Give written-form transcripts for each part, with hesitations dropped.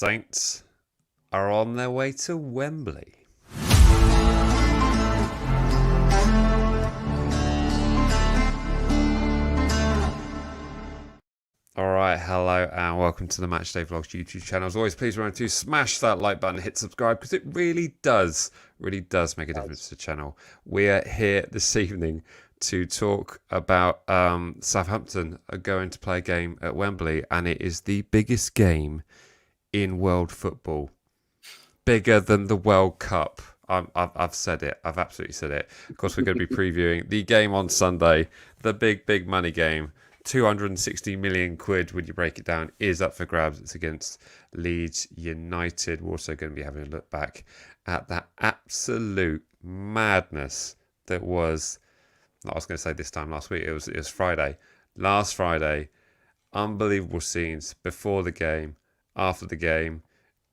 Saints are on their way to Wembley. Alright, hello and welcome to the Matchday Vlogs YouTube channel. As always, please remember to smash that like button and hit subscribe because it really does make a difference to the channel. We are here this evening to talk about Southampton are going to play a game at Wembley, and it is the biggest game in world football. Bigger than the World Cup. I've said it. I've absolutely said it. Of course, we're going to be previewing the game on Sunday, the big money game. 260 million quid, when you break it down, is up for grabs. It's against Leeds United. We're also going to be having a look back at that absolute madness that was, I was going to say this time last week, it was Friday. Last Friday, unbelievable scenes before the game, after the game,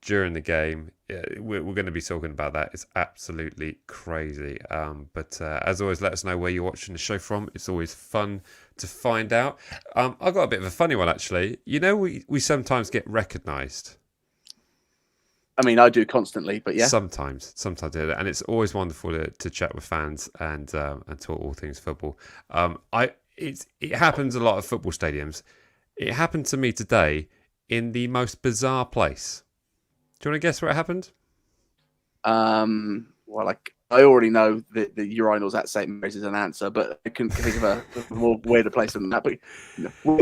during the game. We're going to be talking about that. It's absolutely crazy. But as always, let us know where you're watching the show from. It's always fun to find out. I've got a bit of a funny one, actually. You know, we sometimes get recognised. I mean, I do constantly, but yeah. Sometimes, and it's always wonderful to chat with fans and talk all things football. It happens a lot at football stadiums. It happened to me today in the most bizarre place. Do you want to guess where it happened? Well, I already know the urinals at St. Mary's is an answer, but I couldn't think of a more weirder place than that. But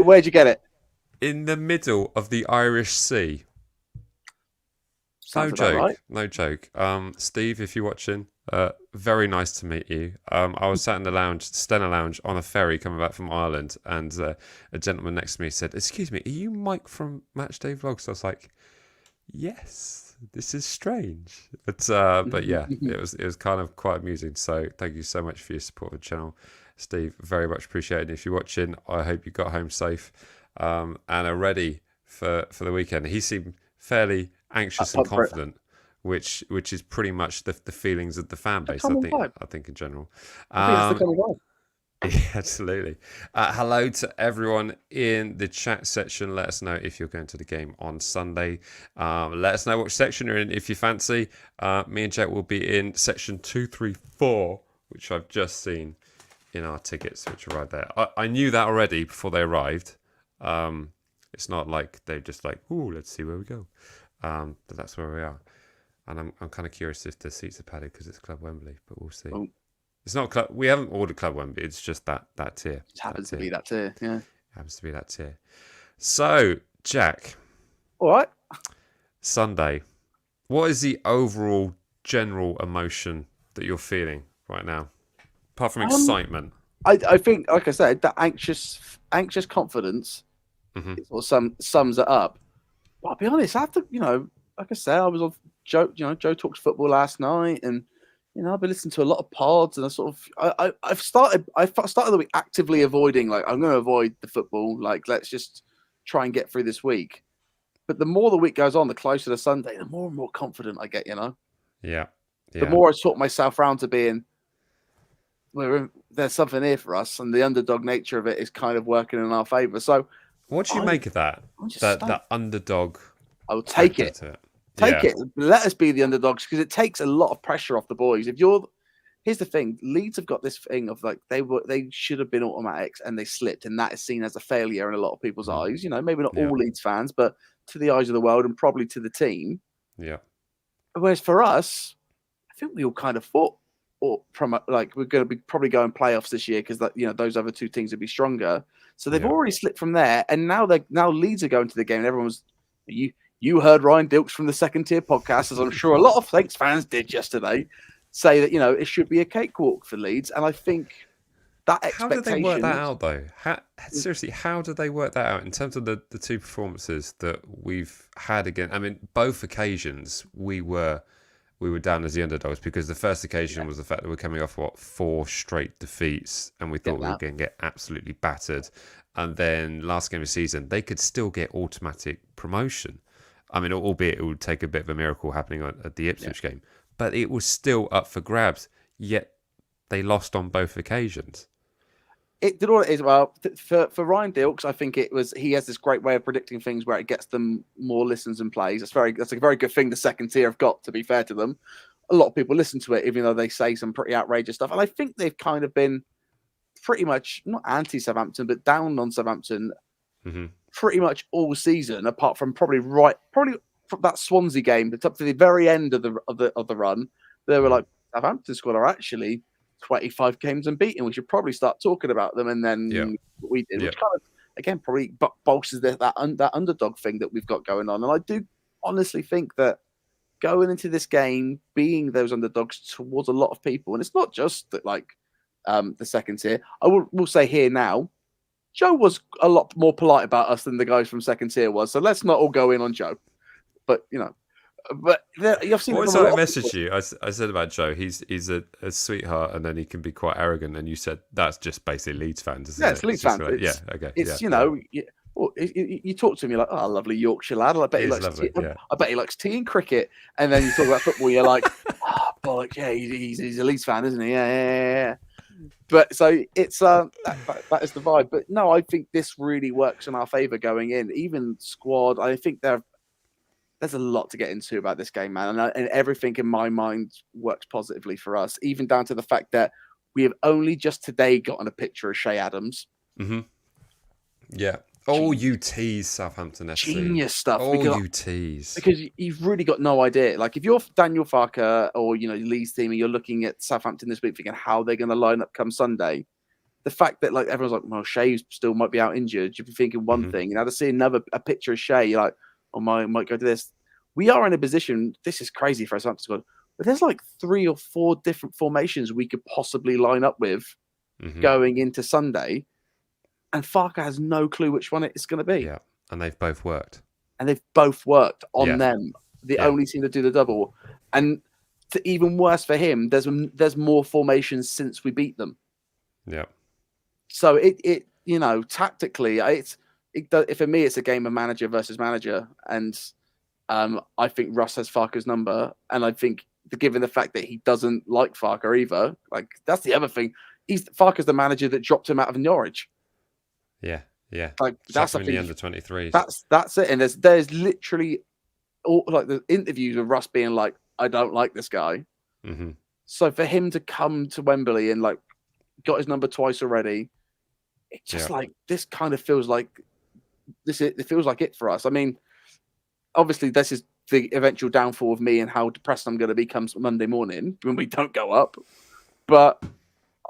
where'd you get it? In the middle of the Irish Sea. Sounds about right. No joke. Steve, if you're watching, very nice to meet you. I was sat in the lounge, Stena Lounge, on a ferry coming back from Ireland, and a gentleman next to me said, "Excuse me, are you Mike from Matchday Vlogs?" I was like, "Yes, this is strange," but yeah, it was kind of quite amusing. So thank you so much for your support of the channel, Steve. Very much appreciated. If you're watching, I hope you got home safe and are ready for the weekend. He seemed fairly anxious and confident, which is pretty much the feelings of the fan base. I think in general. I think that's the common vibe. Yeah, absolutely. Hello to everyone in the chat section. Let us know if you're going to the game on Sunday. Let us know which section you're in if you fancy. Me and Jack will be in section 234, which I've just seen in our tickets, which arrived there. I knew that already before they arrived. It's not like they're just like, "Ooh, let's see where we go." But that's where we are. And I'm kind of curious if the seats are padded because it's Club Wembley, but we'll see. Oh. It's not club. We haven't ordered Club Wembley. It's just that tier. It happens to be that tier. Yeah. Happens to be that tier. So, Jack. All right. Sunday. What is the overall general emotion that you're feeling right now, apart from excitement? I think, like I said, that anxious confidence or sums it up. But I'll be honest. After like I said, I was on Joe. Joe talked football last night, and I've been listening to a lot of pods, and I've started the week actively avoiding, I'm going to avoid the football. Let's just try and get through this week. But the more the week goes on, the closer to Sunday, the more and more confident I get. Yeah. The more I sort myself around to being, there's something here for us, and the underdog nature of it is kind of working in our favour. So, what do you make of that? That underdog. I will take it. Take it. Let us be the underdogs, because it takes a lot of pressure off the boys. Here's the thing: Leeds have got this thing of they should have been automatics and they slipped, and that is seen as a failure in a lot of people's eyes. Maybe not all Leeds fans, but to the eyes of the world and probably to the team. Yeah. Whereas for us, I think we all kind of thought, we're going to be probably going playoffs this year because those other two teams would be stronger. So they've already slipped from there, and now Leeds are going to the game, and everyone was You heard Ryan Dilks from the Second Tier podcast, as I'm sure a lot of Saints fans did yesterday, say that it should be a cakewalk for Leeds, and I think that expectation. How did they work that out, though? Seriously, how did they work that out in terms of the two performances that we've had again? I mean, both occasions we were down as the underdogs, because the first occasion was the fact that we're coming off 4 straight defeats, and we thought we were going to get absolutely battered, and then last game of the season they could still get automatic promotion. I mean, albeit it would take a bit of a miracle happening at the Ipswich game, but it was still up for grabs, yet they lost on both occasions. it did all it is. Well, for Ryan Dilks, I think he has this great way of predicting things where it gets them more listens and plays. That's a very good thing the second tier have got, to be fair to them. A lot of people listen to it, even though they say some pretty outrageous stuff. And I think they've kind of been pretty much not anti-Southampton, but down on Southampton pretty much all season, apart from probably from that Swansea game, up to the very end of the run. They were like, Southampton squad are actually 25 games unbeaten. We should probably start talking about them. And then we did, which kind of, again, probably bolsters that underdog thing that we've got going on. And I do honestly think that going into this game, being those underdogs towards a lot of people, and it's not just that, like, the second tier. I will say here now, Joe was a lot more polite about us than the guys from second tier was. So let's not all go in on Joe. But, you know, you've seen. What was I messaged you? I said about Joe, he's a sweetheart, and then he can be quite arrogant. And you said that's just basically Leeds fans, isn't it? It's Leeds fans. Like, okay. It's you talk to him, you're like, oh, lovely Yorkshire lad. I bet he likes tea. I bet he likes tea and cricket. And then you talk about football, you're like, oh, bollocks, yeah, he's a Leeds fan, isn't he? Yeah. But so it's that is the vibe. But no, I think this really works in our favour going in. Even squad, I think there's a lot to get into about this game, man. And everything in my mind works positively for us, even down to the fact that we have only just today gotten a picture of Shay Adams. Yeah. Oh, you tease Southampton FC. Genius stuff. Oh, you tease. Because you've really got no idea. Like, if you're Daniel Farker or, Lee's team, and you're looking at Southampton this week thinking how they're going to line up come Sunday, the fact that, like, everyone's like, well, Shay still might be out injured, you'd be thinking one thing. And now to see a picture of Shay, you're like, oh, might go to this. We are in a position, this is crazy for a Southampton squad, but there's like 3 or 4 different formations we could possibly line up with going into Sunday. And Farker has no clue which one it's going to be. Yeah, and they've both worked. On them. The only team to do the double. And even worse for him, there's more formations since we beat them. Yeah. So it tactically, for me, it's a game of manager versus manager. And I think Russ has Farker's number. And I think, given the fact that he doesn't like Farker either, like, that's the other thing. Farker's the manager that dropped him out of Norwich. Yeah. Like, that's in the under 23s. That's it. And there's literally all, like, the interviews of Russ being like, I don't like this guy. So for him to come to Wembley and, like, got his number twice already, it just like, this kind of feels like it feels like it for us. I mean, obviously this is the eventual downfall of me and how depressed I'm going to be come Monday morning when we don't go up. But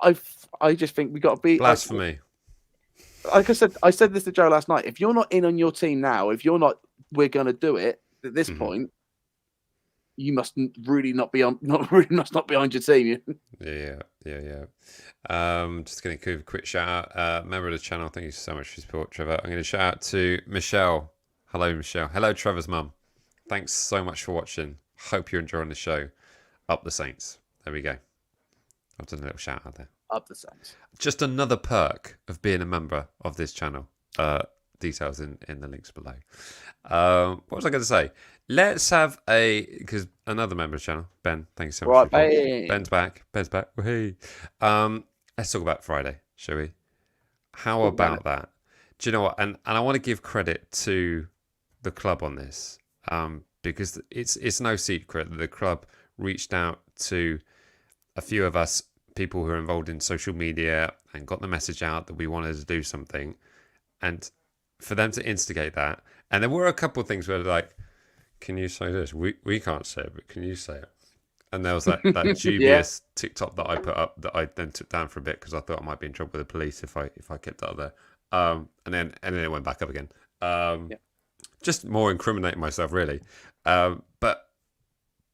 I just think we got to be blasphemy. Like I said this to Joe last night. If you're not in on your team now, we're going to do it at this point. You must really not be behind your team. Yeah. Just going to give a quick shout out. Member of the channel. Thank you so much for your support, Trevor. I'm going to shout out to Michelle. Hello, Michelle. Hello, Trevor's mum. Thanks so much for watching. Hope you're enjoying the show. Up the Saints. There we go. I've done a little shout out there. Up the Saints. Just another perk of being a member of this channel. Details in the links below. What was I going to say? Let's have because another member of the channel, Ben, thank you so much. Ben's back. Hey. Let's talk about Friday, shall we? How about that? Do you know what? And I want to give credit to the club on this, because it's no secret that the club reached out to a few of us, people who are involved in social media, and got the message out that we wanted to do something. And for them to instigate that, and there were a couple of things where like, can you say this? We can't say it, but can you say it? And there was that dubious TikTok that I put up that I then took down for a bit because I thought I might be in trouble with the police if I kept that up there. And then it went back up again. Just more incriminating myself, really. But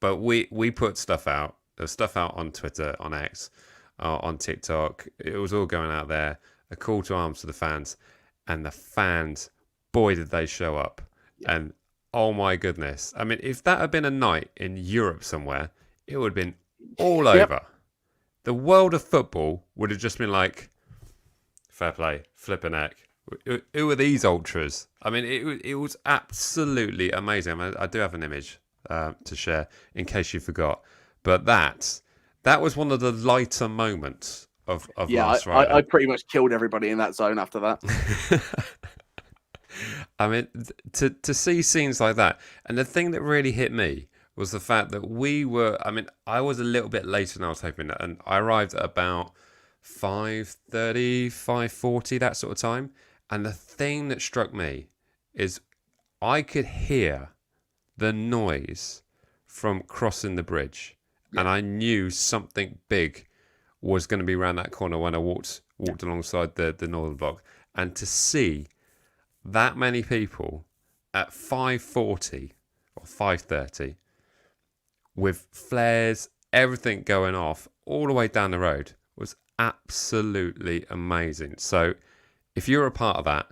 we put stuff out. There's stuff out on Twitter, on X, on TikTok. It was all going out there. A call to arms to the fans, and the fans, boy, did they show up! Yeah. And oh my goodness! I mean, if that had been a night in Europe somewhere, it would have been all over. The world of football would have just been like, fair play, flipping heck. Who are these ultras? I mean, it was absolutely amazing. I mean, I do have an image to share in case you forgot. But that was one of the lighter moments of Yeah, last I Friday. pretty much killed everybody in that zone after that. I mean, to see scenes like that, and the thing that really hit me was the fact that we were. I mean, I was a little bit later than I was hoping, and I arrived at about 5:30, 5:40, that sort of time. And the thing that struck me is I could hear the noise from crossing the bridge, and Yeah, I knew something big was going to be around that corner when I walked alongside the northern block, and to see that many people at 5:40 or 5:30 with flares, everything going off all the way down the road was absolutely amazing. So if you're a part of that,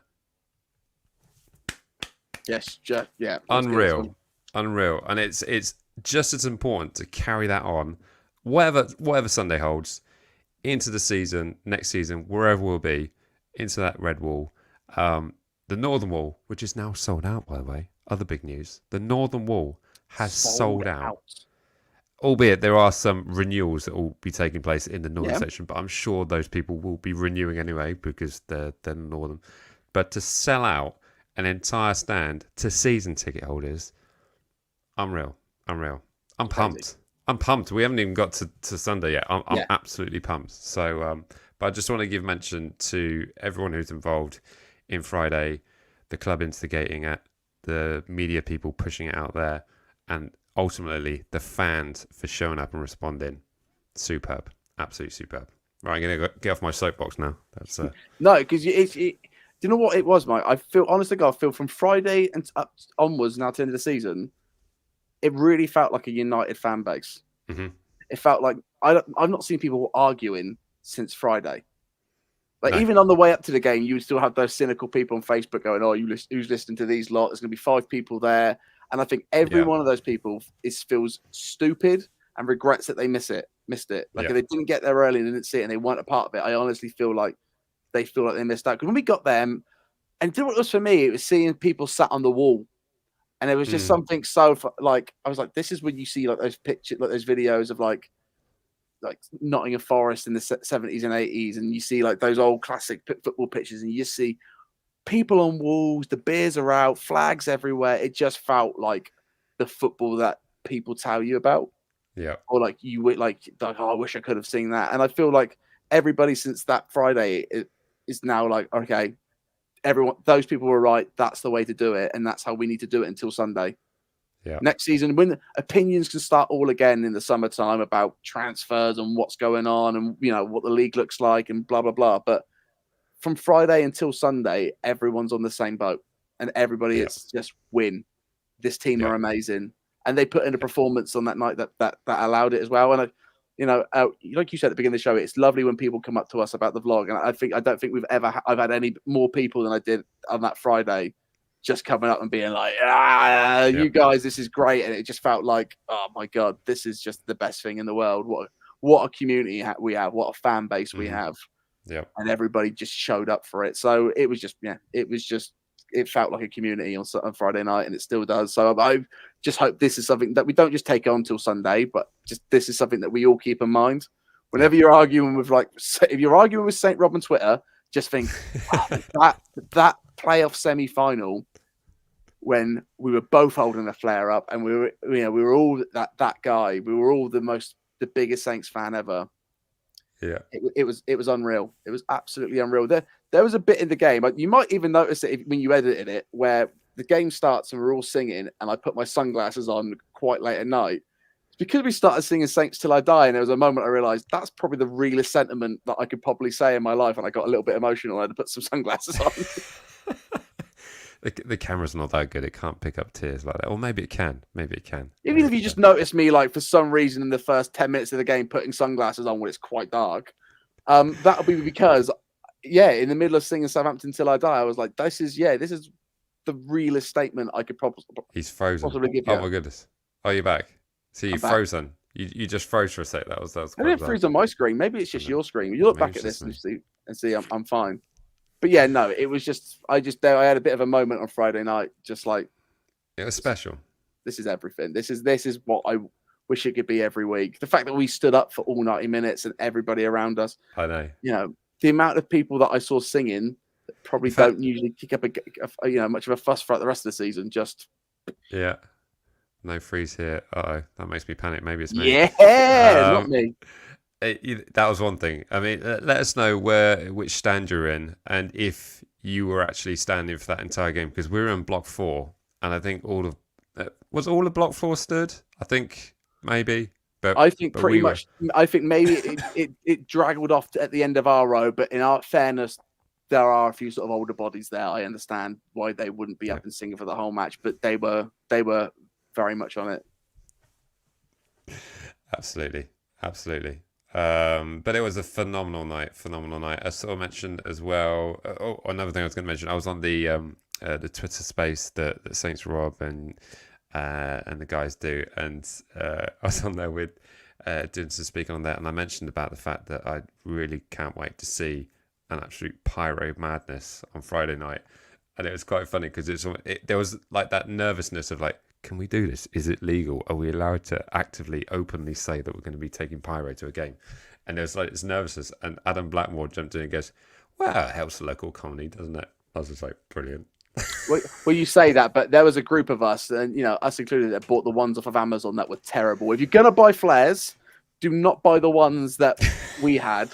yes, yeah, let's get this one. unreal, and it's just as important to carry that on, whatever Sunday holds, into the season, next season, wherever we'll be, into that red wall. The Northern Wall, which is now sold out, by the way. Other big news. The Northern Wall has sold out. Albeit there are some renewals that will be taking place in the northern section, but I'm sure those people will be renewing anyway because they're northern. But to sell out an entire stand to season ticket holders, unreal. I'm pumped. I'm pumped. We haven't even got to Sunday yet. I'm absolutely pumped. So, but I just want to give mention to everyone who's involved in Friday, the club instigating it, the media people pushing it out there, and ultimately the fans for showing up and responding. Superb. Absolutely superb. Right, I'm going to get off my soapbox now. That's No, because do you know what it was, Mike? I feel, honestly, I feel from Friday and up onwards now to the end of the season, it really felt like a united fan base. Mm-hmm. It felt like I've not seen people arguing since Friday. Like, No. even on the way up to the game, you would still have those cynical people on Facebook going, "Oh, who's listening to these lot? There's going to be 5 people there," and I think every one of those people feels stupid and regrets that they missed it. Like, if they didn't get there early and didn't see it and they weren't a part of it, I honestly feel like they missed out. Because when we got them, and what it was for me, it was seeing people sat on the wall, and it was just something so like I was like, this is when you see like those pictures, like those videos of like Nottingham Forest in the 70s and 80s, and you see like those old classic football pictures, and you just see people on walls, the beers are out, flags everywhere. It just felt like the football that people tell you about. Yeah. Or like you would like, oh, I wish I could have seen that. And I feel like everybody since that Friday is now like, okay, everyone, those people were right. That's the way to do it, and that's how we need to do it until Sunday. Yeah. Next season, when opinions can start all again in the summertime about transfers and what's going on and what the league looks like and blah blah blah. But from Friday until Sunday, everyone's on the same boat, and everybody is just win. This team are amazing, and they put in a performance on that night that allowed it as well. And like you said at the beginning of the show, it's lovely when people come up to us about the vlog, and I don't think I've had any more people than I did on that Friday just coming up and being like, you guys, this is great. And it just felt like, oh my God, this is just the best thing in the world. What a community we have, what a fan base we have. Yeah. And everybody just showed up for it. So it was just, it felt like a community on Friday night, and it still does. So I just hope this is something that we don't just take on till Sunday, but just this is something that we all keep in mind. Whenever you're arguing with if you're arguing with St. Rob on Twitter, just think that playoff semi-final when we were both holding a flare up, and we were all that guy. We were all the biggest Saints fan ever. Yeah, it was unreal. It was absolutely unreal. There was a bit in the game. You might even notice it when you edited it, where the game starts and we're all singing, and I put my sunglasses on quite late at night. It's because we started singing "Saints Till I Die," and there was a moment I realised that's probably the realest sentiment that I could probably say in my life, and I got a little bit emotional. I had to put some sunglasses on. The camera's not that good. It can't pick up tears like that. Or maybe it can. Even if you just notice me, like, for some reason in the first 10 minutes of the game, putting sunglasses on when it's quite dark, that'll be because, in the middle of singing "Southampton Till I Die," I was like, this is the realest statement I could He's frozen. possibly give you. Oh my goodness. Oh, you're back. See, you're frozen. You just froze for a sec. That was I didn't freeze on my screen. Maybe it's just your screen. You look back at this and see I'm fine. But yeah, no, it was just I had a bit of a moment on Friday night, just like it was special. This is everything. This is what wish it could be every week. The fact that we stood up for all 90 minutes and everybody around us, I know. The amount of people that I saw singing that probably don't usually kick up much of a fuss throughout the rest of the season. Just no freeze here. That makes me panic. Maybe it's me. Yeah, not me. That was one thing. I mean, let us know which stand you're in, and if you were actually standing for that entire game, because we were in block 4, and I think all of block 4 stood. I think maybe, but I think pretty much. I think maybe it draggled off at the end of our row, but in our fairness, there are a few sort of older bodies there. I understand why they wouldn't be up and singing for the whole match, but they were very much on it. Absolutely. But it was a phenomenal night. I sort of mentioned as well. Another thing I was going to mention. I was on the Twitter space that Saints Rob and the guys do, and I was on there with doing some speaking on that, and I mentioned about the fact that I really can't wait to see an absolute pyro madness on Friday night, and it was quite funny because there was like that nervousness of like, can we do this? Is it legal? Are we allowed to actively, openly say that we're going to be taking pyro to a game? And there was like this nervousness, and Adam Blackmore jumped in and goes, well, it helps the local comedy, doesn't it? I was just like, brilliant. Well, you say that, but there was a group of us, and us included, that bought the ones off of Amazon that were terrible. If you're going to buy flares, do not buy the ones that we had,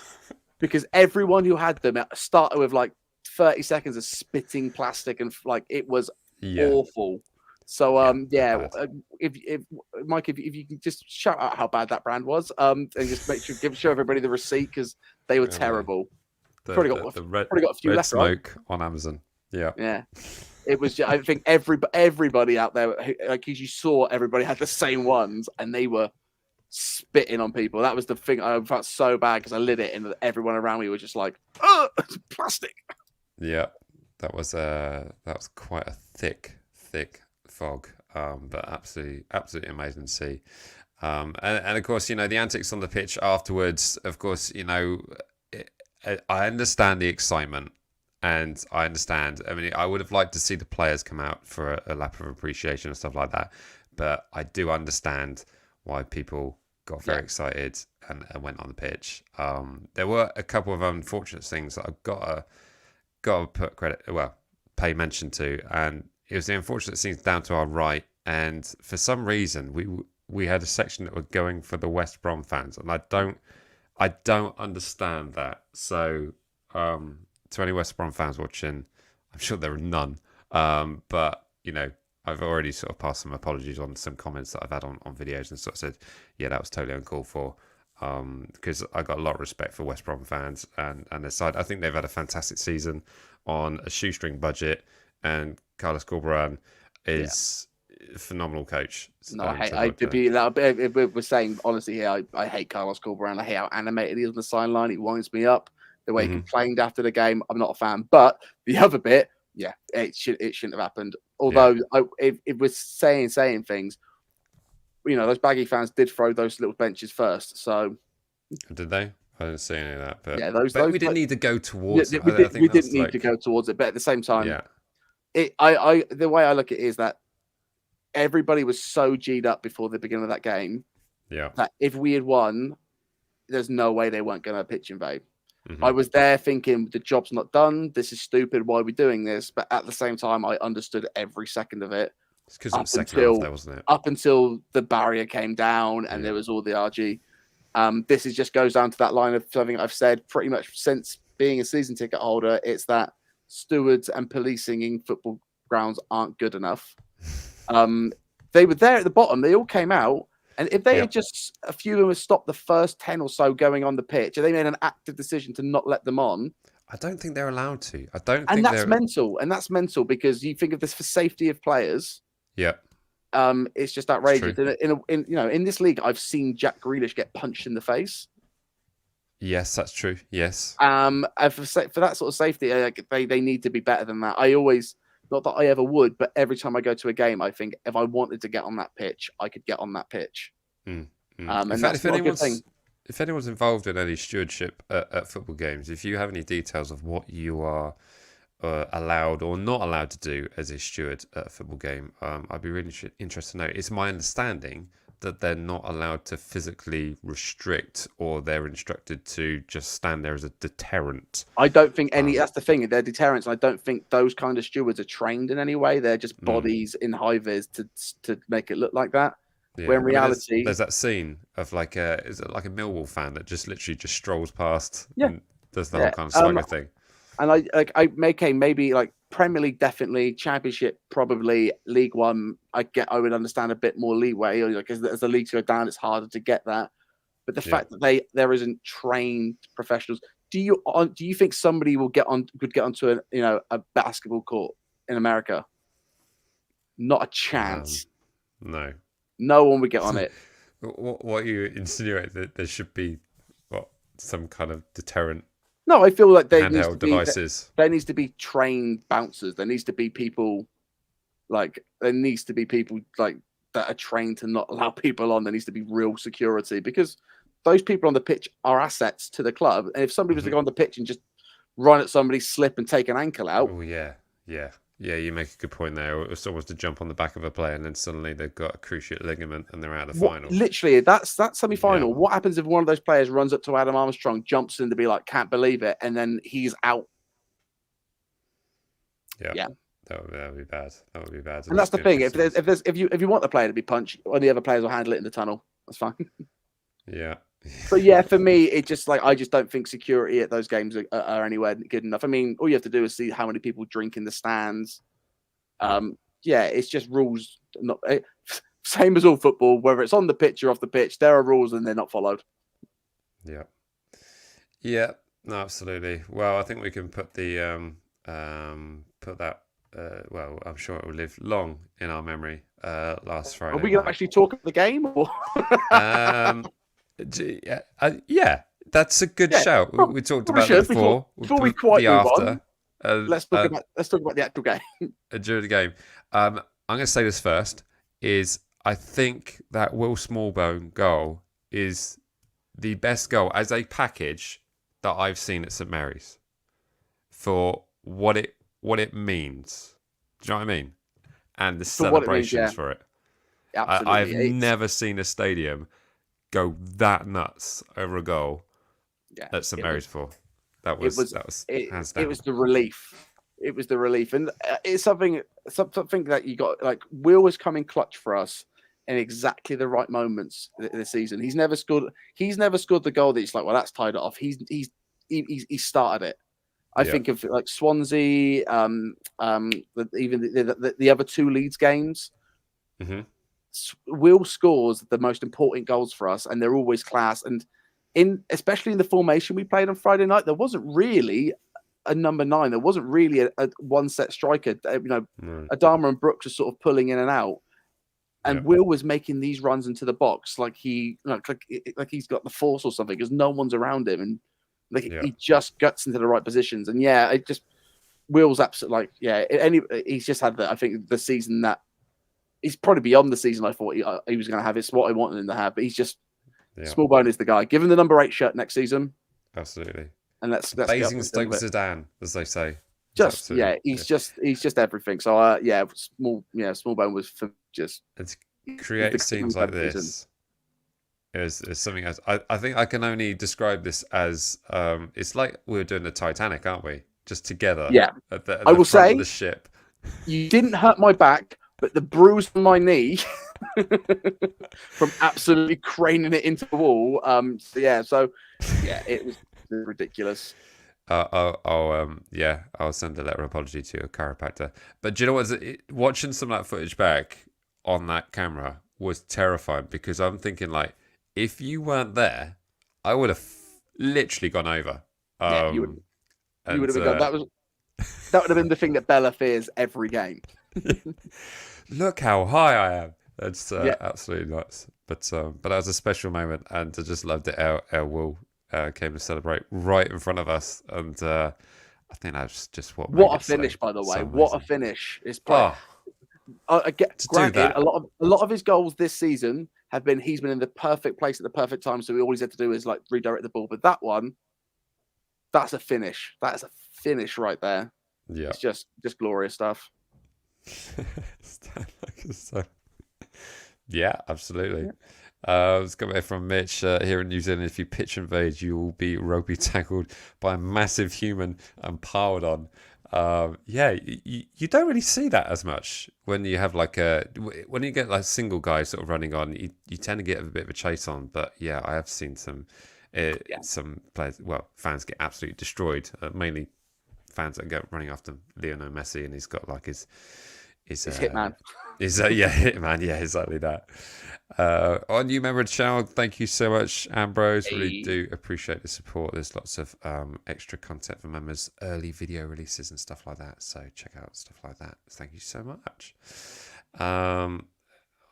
because everyone who had them started with like 30 seconds of spitting plastic, and like it was awful. So if Mike, if you can just shout out how bad that brand was, and just make sure show everybody the receipt, because they were terrible. Probably got a few left. Smoke on Amazon. Yeah. It was. I think everybody out there, like you saw, everybody had the same ones, and they were spitting on people. That was the thing. I felt so bad because I lit it, and everyone around me was just like, "Oh, plastic." Yeah, that was quite a thick fog, but absolutely amazing to see. And of course, the antics on the pitch afterwards. Of course, I understand the excitement, and I understand. I mean, I would have liked to see the players come out for a lap of appreciation and stuff like that, but I do understand why people got very excited and went on the pitch. There were a couple of unfortunate things that I've got to pay mention to, and it was the unfortunate things down to our right, and for some reason we had a section that were going for the West Brom fans, and I don't understand that. So to any West Brom fans watching, I'm sure there are none, but I've already sort of passed some apologies on some comments that I've had on videos and sort of said, that was totally uncalled for, because I got a lot of respect for West Brom fans and their side. I think they've had a fantastic season on a shoestring budget, and Carlos Corberán is a phenomenal coach. No, we're saying honestly here, I hate Carlos Corberán. I hate how animated he is on the sideline. He winds me up. The way he complained after the game, I'm not a fan. But the other bit, it shouldn't have happened. Although it was saying things, those baggy fans did throw those little benches first. So did they? I didn't see any of that. But those we didn't need to go towards it. We didn't need to go towards it, but at the same time, the way I look at it is that everybody was so G'd up before the beginning of that game. Yeah. That if we had won, there's no way they weren't going to pitch invade. I was there thinking the job's not done. This is stupid. Why are we doing this? But at the same time, I understood every second of it. It's because it was second half there, wasn't it? Up until the barrier came down and there was all the RG. This just goes down to that line of something I've said pretty much since being a season ticket holder. It's that stewards and policing in football grounds aren't good enough. They were there at the bottom. They all came out. And if they had just, a few of them had stopped the first 10 or so going on the pitch, and they made an active decision to not let them on. I don't think they're allowed to. And that's mental. And that's mental because you think of this for safety of players. Yeah. It's just outrageous. In this league, I've seen Jack Grealish get punched in the face. Yes, that's true. Yes. And for that sort of safety, they need to be better than that. I always, not that I ever would, but every time I go to a game, I think if I wanted to get on that pitch, I could get on that pitch. And that's not a good thing. If anyone's involved in any stewardship at football games, if you have any details of what you are allowed or not allowed to do as a steward at a football game, I'd be really interested to know. It's my understanding that they're not allowed to physically restrict, or they're instructed to just stand there as a deterrent. I don't think that's the thing. They're deterrents. I don't think those kind of stewards are trained in any way. They're just bodies in high vis to make it look like that. Yeah. Where in reality, there's that scene of like is it like a Millwall fan that just literally just strolls past yeah, and does the whole kind of swagger thing. And I maybe like Premier League definitely, Championship probably, League One I would understand a bit more leeway. Like as the leagues go down, it's harder to get that. But the fact that there isn't trained professionals, do you think somebody could get onto a basketball court in America? Not a chance. No. No one would get on it. What you insinuate that there should be some kind of deterrent? No, I feel like handheld devices. There needs to be trained bouncers. There needs to be people like that are trained to not allow people on. There needs to be real security, because those people on the pitch are assets to the club. And if somebody was to go on the pitch and just run at somebody, slip and take an ankle out. Oh yeah. You make a good point there. It's almost to jump on the back of a player and then suddenly they've got a cruciate ligament and they're out of the final. Literally, that's semi-final. Yeah. What happens if one of those players runs up to Adam Armstrong, jumps in to be like, can't believe it, and then he's out? Yeah. That would be bad. That would be bad. And that's the thing. If you want the player to be punched, one of the other players will handle it in the tunnel. That's fine. Yeah. But yeah, for me, it just I just don't think security at those games are anywhere good enough. I mean, all you have to do is see how many people drink in the stands. Yeah, it's just rules. Not same as all football, whether it's on the pitch or off the pitch. There are rules and they're not followed. Yeah, no, absolutely. Well, I think we can put the put that. Well, I'm sure it will live long in our memory. Last Friday. Are we going to actually talk about the game? Or? Yeah, that's a good shout. We talked about it before. Before we quite move on, let's talk about the actual game. During the game, I'm going to say this first: is I think that Will Smallbone goal is the best goal as a package that I've seen at St Mary's for what it means. Do you know what I mean? And the celebrations for it. Absolutely. I've never seen a stadium go that nuts over a goal at St Mary's for. That was hands down. It was the relief. It was the relief, and it's something that you got. Like, Will was coming clutch for us in exactly the right moments this season. He's never scored the goal that it's like, well, that's tied it off. He started it. I think of like Swansea, even the other two Leeds games. Mm-hmm. Will scores the most important goals for us, and they're always class. And especially in the formation we played on Friday night, there wasn't really a number 9. There wasn't really a one set striker. Adama and Brooks are sort of pulling in and out, and Will was making these runs into the box like he's got the force or something, because no one's around him, and he just guts into the right positions. And it just Will's absolutely he's just had I think the season that. He's probably beyond the season I thought he was going to have. It's what I wanted him to have, but he's just Smallbone is the guy. Give him the number 8 shirt next season. Absolutely. And that's Basingstoke Zidane, as they say. He's just everything. So Smallbone was for just create scenes like this. Is something else. I think I can only describe this as it's like we're doing the Titanic, aren't we? Just together. Yeah. At the I will say of the ship. You didn't hurt my back. But the bruise on my knee from absolutely craning it into the wall. It was ridiculous. I'll send a letter of apology to a chiropractor. But do you know what? Watching some of that footage back on that camera was terrifying, because I'm thinking, like, if you weren't there, I would have literally gone over. You would have been gone. That would have been the thing that Bella fears every game. Look how high I am. That's absolutely nuts. But that was a special moment, and I just loved it. Our Will came to celebrate right in front of us, and I think that's just what a finish, by the way. What a finish! It's granted, a lot of his goals this season have been he's been in the perfect place at the perfect time, so all he's had to do is like redirect the ball. But that one, that's a finish. That's a finish right there. Yeah, it's just glorious stuff. Yeah, absolutely. Yeah. It's coming from Mitch here in New Zealand. If you pitch invade, you will be rugby tackled by a massive human and piled on. Yeah, you don't really see that as much when you have like when you get like single guys sort of running on. You tend to get a bit of a chase on. But yeah, I have seen Yeah. some players, well, fans get absolutely destroyed. Mainly fans that go running after Lionel Messi, and he's got like his It's Hitman. is yeah, Hitman, yeah, exactly that. On new member of the channel, thank you so much, Ambrose. Really Hey. do appreciate the support. There's lots of extra content for members, early video releases and stuff like that. So check out stuff like that. Thank you so much. Oh,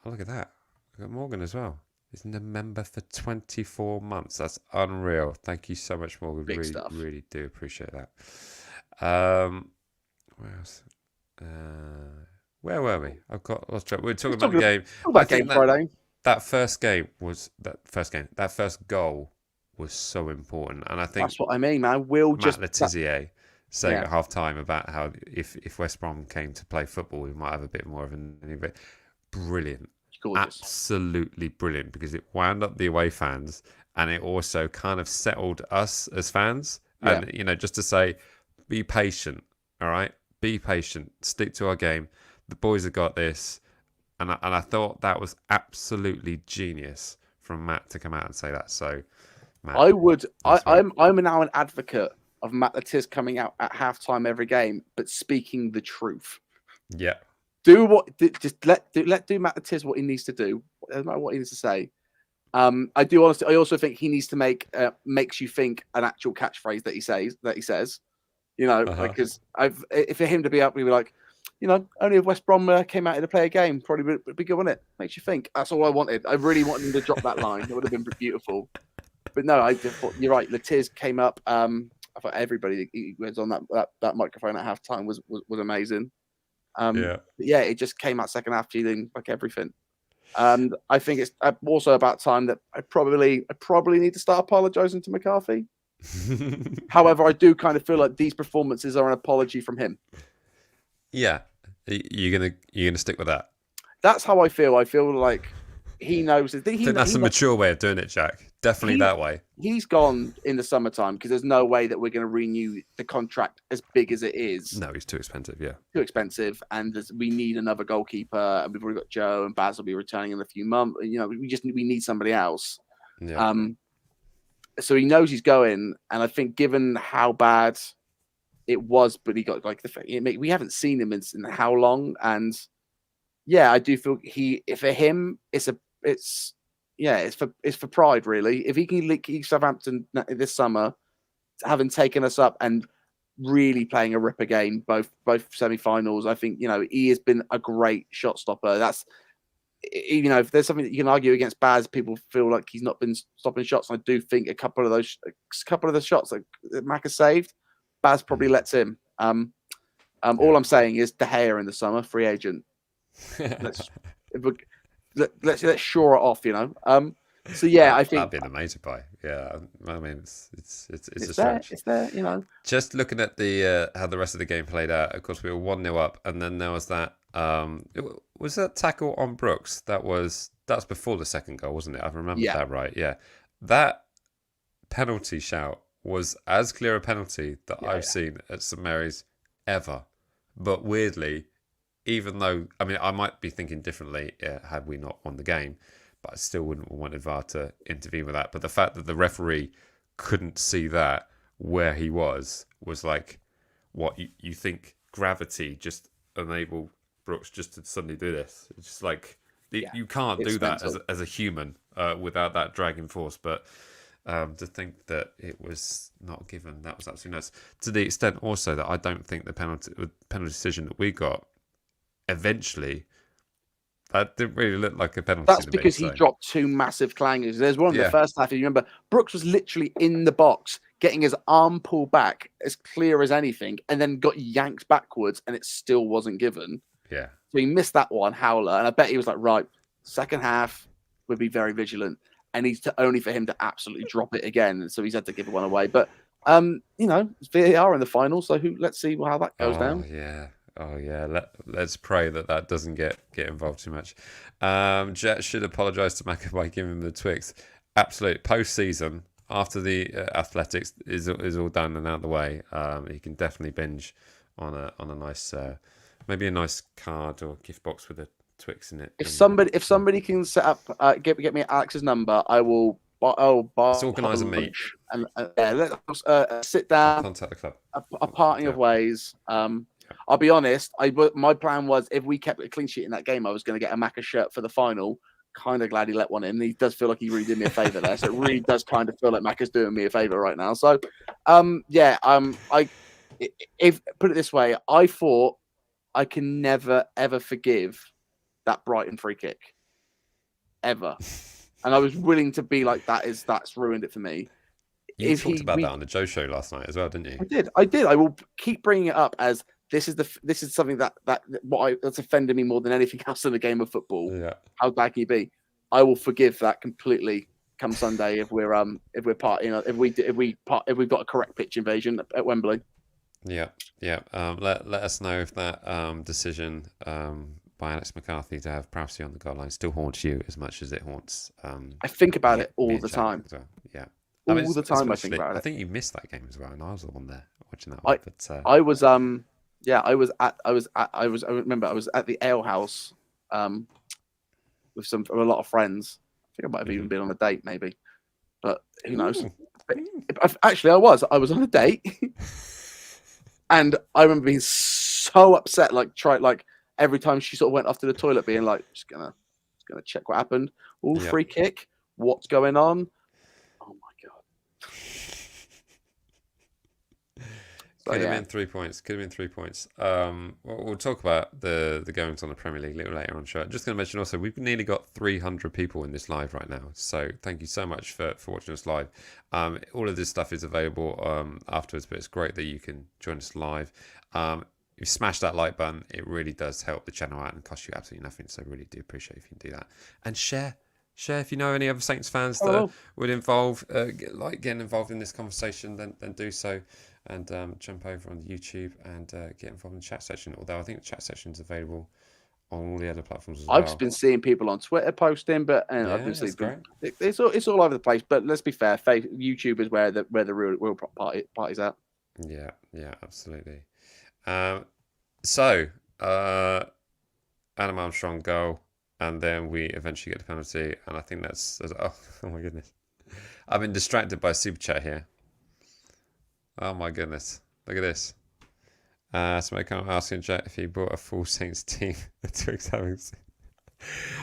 look at that. We've got Morgan as well. He's a member for 24 months. That's unreal. Thank you so much, Morgan. Big Really, stuff. really do appreciate that. Where else? Where were we? I've got lost track. We were talking about the game. Talk I about think Game Friday. that first goal was so important, and I think That's what I mean, man. Will Matt just Letizia saying yeah. at half time about how if West Brom came to play football, we might have a bit more of an brilliant, Gorgeous. absolutely brilliant, because it wound up the away fans and it also kind of settled us as fans, Yeah. and just to say, be patient, all right, be patient, stick to our game. The boys have got this. And I thought that was absolutely genius from Matt to come out and say that. So, Matt, I'm now an advocate of Matt Letizia coming out at halftime every game, but speaking the truth. yeah, Just let Matt Letizia what he needs to do. Doesn't matter what he needs to say. I also think he needs to makes you think an actual catchphrase that he says. Because for him to be up, we were like, only if West Brom came out here to play a game, probably would be good, wouldn't it? Makes you think. That's all I wanted. I really wanted him to drop that line. It would have been beautiful. But no, I just thought you're right. Letizia came up. I thought everybody he was on that microphone at halftime was amazing. Yeah, it just came out second half feeling like everything. And I think it's also about time that I probably need to start apologising to McCarthy. However, I do kind of feel like these performances are an apology from him. Yeah, you're gonna stick with that. That's how I feel. I feel like he knows. I think that's a mature way of doing it, Jack. Definitely that way. He's gone in the summertime because there's no way that we're going to renew the contract as big as it is. No, he's too expensive. Yeah, too expensive, and we need another goalkeeper. And we've already got Joe, and Baz will be returning in a few months. We need somebody else. Yeah. So he knows he's going, and I think given how bad it was, but he got like we haven't seen him in how long, and yeah, I do feel for him, it's for pride really. If he can keep Southampton this summer, having taken us up and really playing a ripper game, both semi-finals, I think he has been a great shot stopper. That's if there's something that you can argue against Baz, people feel like he's not been stopping shots. I do think a couple of the shots that Mac has saved, Baz probably lets him. All I'm saying is De Gea in the summer, free agent. Let's shore it off, So yeah, I think that'd be an amazing buy. Yeah, I mean it's a stretch. It's there, Just looking at the how the rest of the game played out. Of course, we were 1-0 up, and then there was that. Was that tackle on Brooks? That's before the second goal, wasn't it? I remember that right. Yeah, that penalty shout was as clear a penalty that I've seen at St Mary's ever. But weirdly, even though I might be thinking differently had we not won the game, but I still wouldn't have wanted VAR to intervene with that. But the fact that the referee couldn't see that where he was like, what you think gravity just enabled Brooks just to suddenly do this? It's just like you can't do that as a human without that dragging force. But to think that it was not given, that was absolutely nuts. To the extent also that I don't think the penalty decision that we got eventually, that didn't really look like a penalty. That's because he dropped two massive clangers. There's one in the first half. If you remember, Brooks was literally in the box, getting his arm pulled back as clear as anything, and then got yanked backwards, and it still wasn't given. Yeah. So he missed that one, Howler, and I bet he was like, right, second half, we'll be very vigilant. And he's only for him to absolutely drop it again. So he's had to give one away. But, it's VAR in the final, so let's see how that goes down. Yeah. Oh yeah, let's pray that doesn't get involved too much. Jet should apologise to Maka by giving him the Twix. Absolute post-season after the athletics is all done and out of the way. He can definitely binge on a nice maybe a nice card or gift box with a Twix in it. If somebody can set up get me Alex's number, I will. Let's organise a meet and let's sit I'll down. contact the club. A parting of ways. I'll be honest. My plan was if we kept a clean sheet in that game, I was going to get a Macca shirt for the final. Kind of glad he let one in. He does feel like he really did me a favor there. So it really does kind of feel like Macca's doing me a favor right now. So, if put it this way, I thought I can never ever forgive that Brighton free kick ever, and I was willing to be like that's ruined it for me. You talked about that on the Joe show last night as well, didn't you? I did. I will keep bringing it up as this is something that's offended me more than anything else in the game of football. Yeah. How bad can you be? I will forgive that completely come Sunday if we're partying if we've got a correct pitch invasion at Wembley. Yeah. Let us know if that decision by Alex McCarthy to have privacy on the goal line still haunts you as much as it haunts. I think about it all the time. Well. Yeah. All the time I think about it. I think you missed that game as well, and I was the one there watching that one. But I was I remember I was at the ale house with a lot of friends. I think I might have even been on a date, maybe, but who knows? Actually, I was on a date, and I remember being so upset. Like every time she sort of went off to the toilet, being like, just gonna check what happened. Free kick. What's going on? Oh my god. Could have been 3 points. We'll talk about the goings on the Premier League a little later on. Show. Just going to mention also, we've nearly got 300 people in this live right now. So thank you so much for watching us live. All of this stuff is available afterwards, but it's great that you can join us live. If you smash that like button, it really does help the channel out and cost you absolutely nothing. So really do appreciate if you can do that. And share if you know any other Saints fans that would getting involved in this conversation, then do so. And jump over on YouTube and get involved in the chat section. Although I think the chat section is available on all the other platforms as well. I've been seeing people on Twitter posting, but obviously it's all over the place. But let's be fair, YouTube is where the real party's at. Yeah, absolutely. So Adam Armstrong goal, and then we eventually get the penalty, and I think that's oh my goodness, I've been distracted by super chat here. Oh my goodness. Look at this. Somebody come asking Jet if he brought a full Saints team. The Twix having.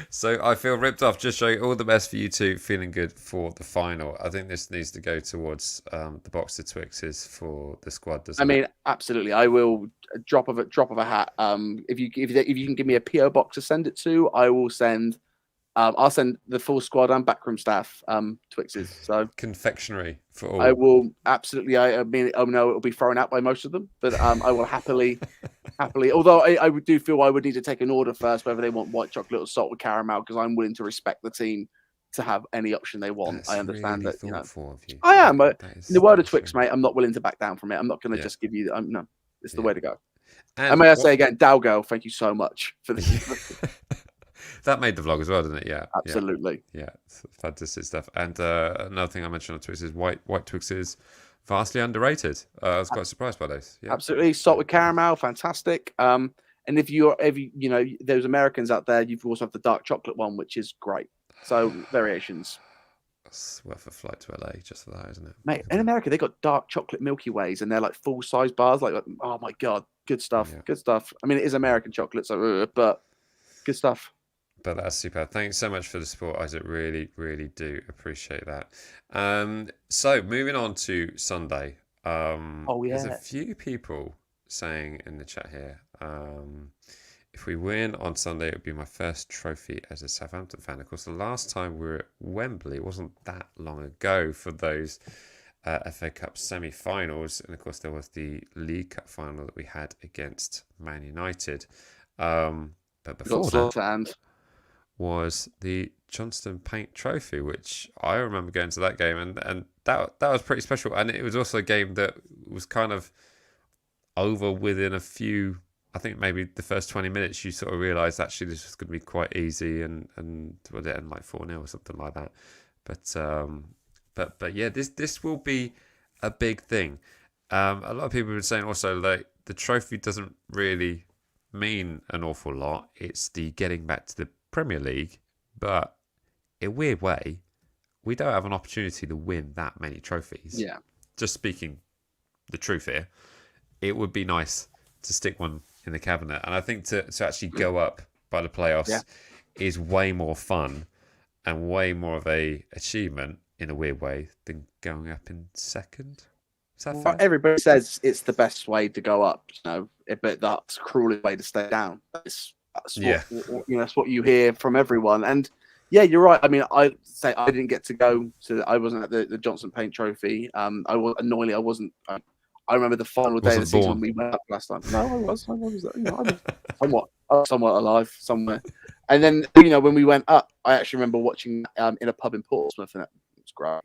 So I feel ripped off. Just showing all the best for you two. Feeling good for the final. I think this needs to go towards the box of Twixes for the squad. I mean, absolutely. I will drop of a hat. If you can give me a PO box to send it to, I will send. I'll send the full squad and backroom staff Twixes. So confectionery for all. I will absolutely. I mean, no, it'll be thrown out by most of them, but I will happily. Although I do feel I would need to take an order first, whether they want white chocolate or salt with caramel, because I'm willing to respect the team to have any option they want. That's I understand really that. Of you. I am, but in the word of Twix, mate, I'm not willing to back down from it. I'm not going to just give you. No, it's the way to go. And may I say again, Dalgo, thank you so much for this. That made the vlog as well, didn't it? Yeah, absolutely. Yeah, it's fantastic stuff. And another thing I mentioned on Twix is white Twixes, vastly underrated. I was quite surprised by those. Yeah. Absolutely, salt with caramel, fantastic. And if you those Americans out there, you've also have the dark chocolate one, which is great. So variations. It's worth a flight to LA just for that, isn't it? Mate, in America they got dark chocolate Milky Ways, and they're like full size bars. Like, oh my god, good stuff. Yeah. Good stuff. I mean, it is American chocolate, so but good stuff. But that's super. Thanks so much for the support, Isaac. Really, really do appreciate that. So moving on to Sunday. There's a few people saying in the chat here, if we win on Sunday, it would be my first trophy as a Southampton fan. Of course, the last time we were at Wembley wasn't that long ago for those FA Cup semi-finals. And of course, there was the League Cup final that we had against Man United. But before that was the Johnston Paint Trophy, which I remember going to that game, and that was pretty special. And it was also a game that was kind of over within a few I think maybe the first 20 minutes you sort of realised actually this was going to be quite easy, and was it end like 4-0 or something like that. But yeah, this will be a big thing. A lot of people have been saying also like the trophy doesn't really mean an awful lot. It's the getting back to the Premier League, but in a weird way, we don't have an opportunity to win that many trophies. Yeah. Just speaking the truth here, it would be nice to stick one in the cabinet. And I think to actually go up by the playoffs is way more fun and way more of a achievement in a weird way than going up in second. Is that fair? Everybody says it's the best way to go up, but that's the cruelest way to stay down. That's what you hear from everyone. And yeah, you're right. I mean, I say I didn't get to go to. I wasn't at the Johnson Paint Trophy. Annoyingly, I wasn't. I remember the final day of the season when we went up last time. No, I was. I was somewhat alive somewhere. And then when we went up, I actually remember watching in a pub in Portsmouth, and it was great.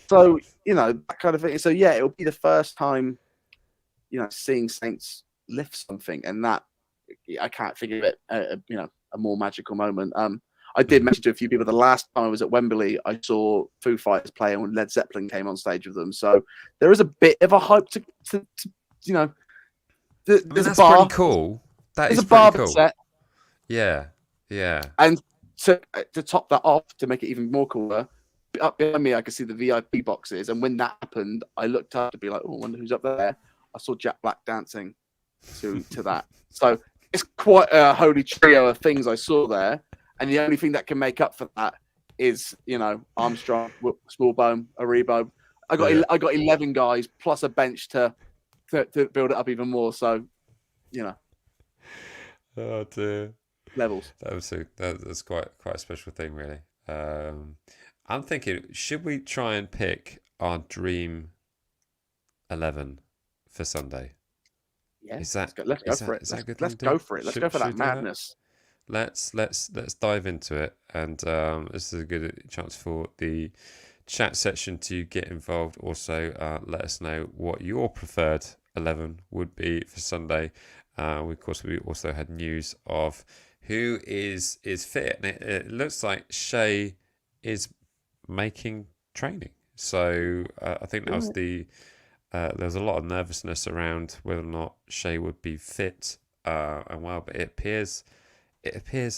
So that kind of thing. So yeah, it'll be the first time seeing Saints lift something, and that I can't think of it. A more magical moment. I did mention to a few people the last time I was at Wembley, I saw Foo Fighters play and when Led Zeppelin came on stage with them. So there is a bit of a hype to there's a bar. Pretty cool. That is a bar cool. set. Yeah. And to top that off, to make it even more cooler, up behind me I could see the VIP boxes. And when that happened, I looked up to be like, oh, I wonder who's up there. I saw Jack Black dancing to that. So it's quite a holy trio of things I saw there. And the only thing that can make up for that is, Armstrong, Smallbone, Aribo. I got 11 guys plus a bench to build it up even more. So, Oh dear. Levels. That's quite a special thing, really. I'm thinking, should we try and pick our dream 11 for Sunday? Yeah, let's go for it. Let's go for it. Let's go for that madness. Let's dive into it, and this is a good chance for the chat section to get involved. Also, let us know what your preferred 11 would be for Sunday. Of course, we also had news of who is fit, and it looks like Shea is making training. So I think that was there was a lot of nervousness around whether or not Shea would be fit and well, but it appears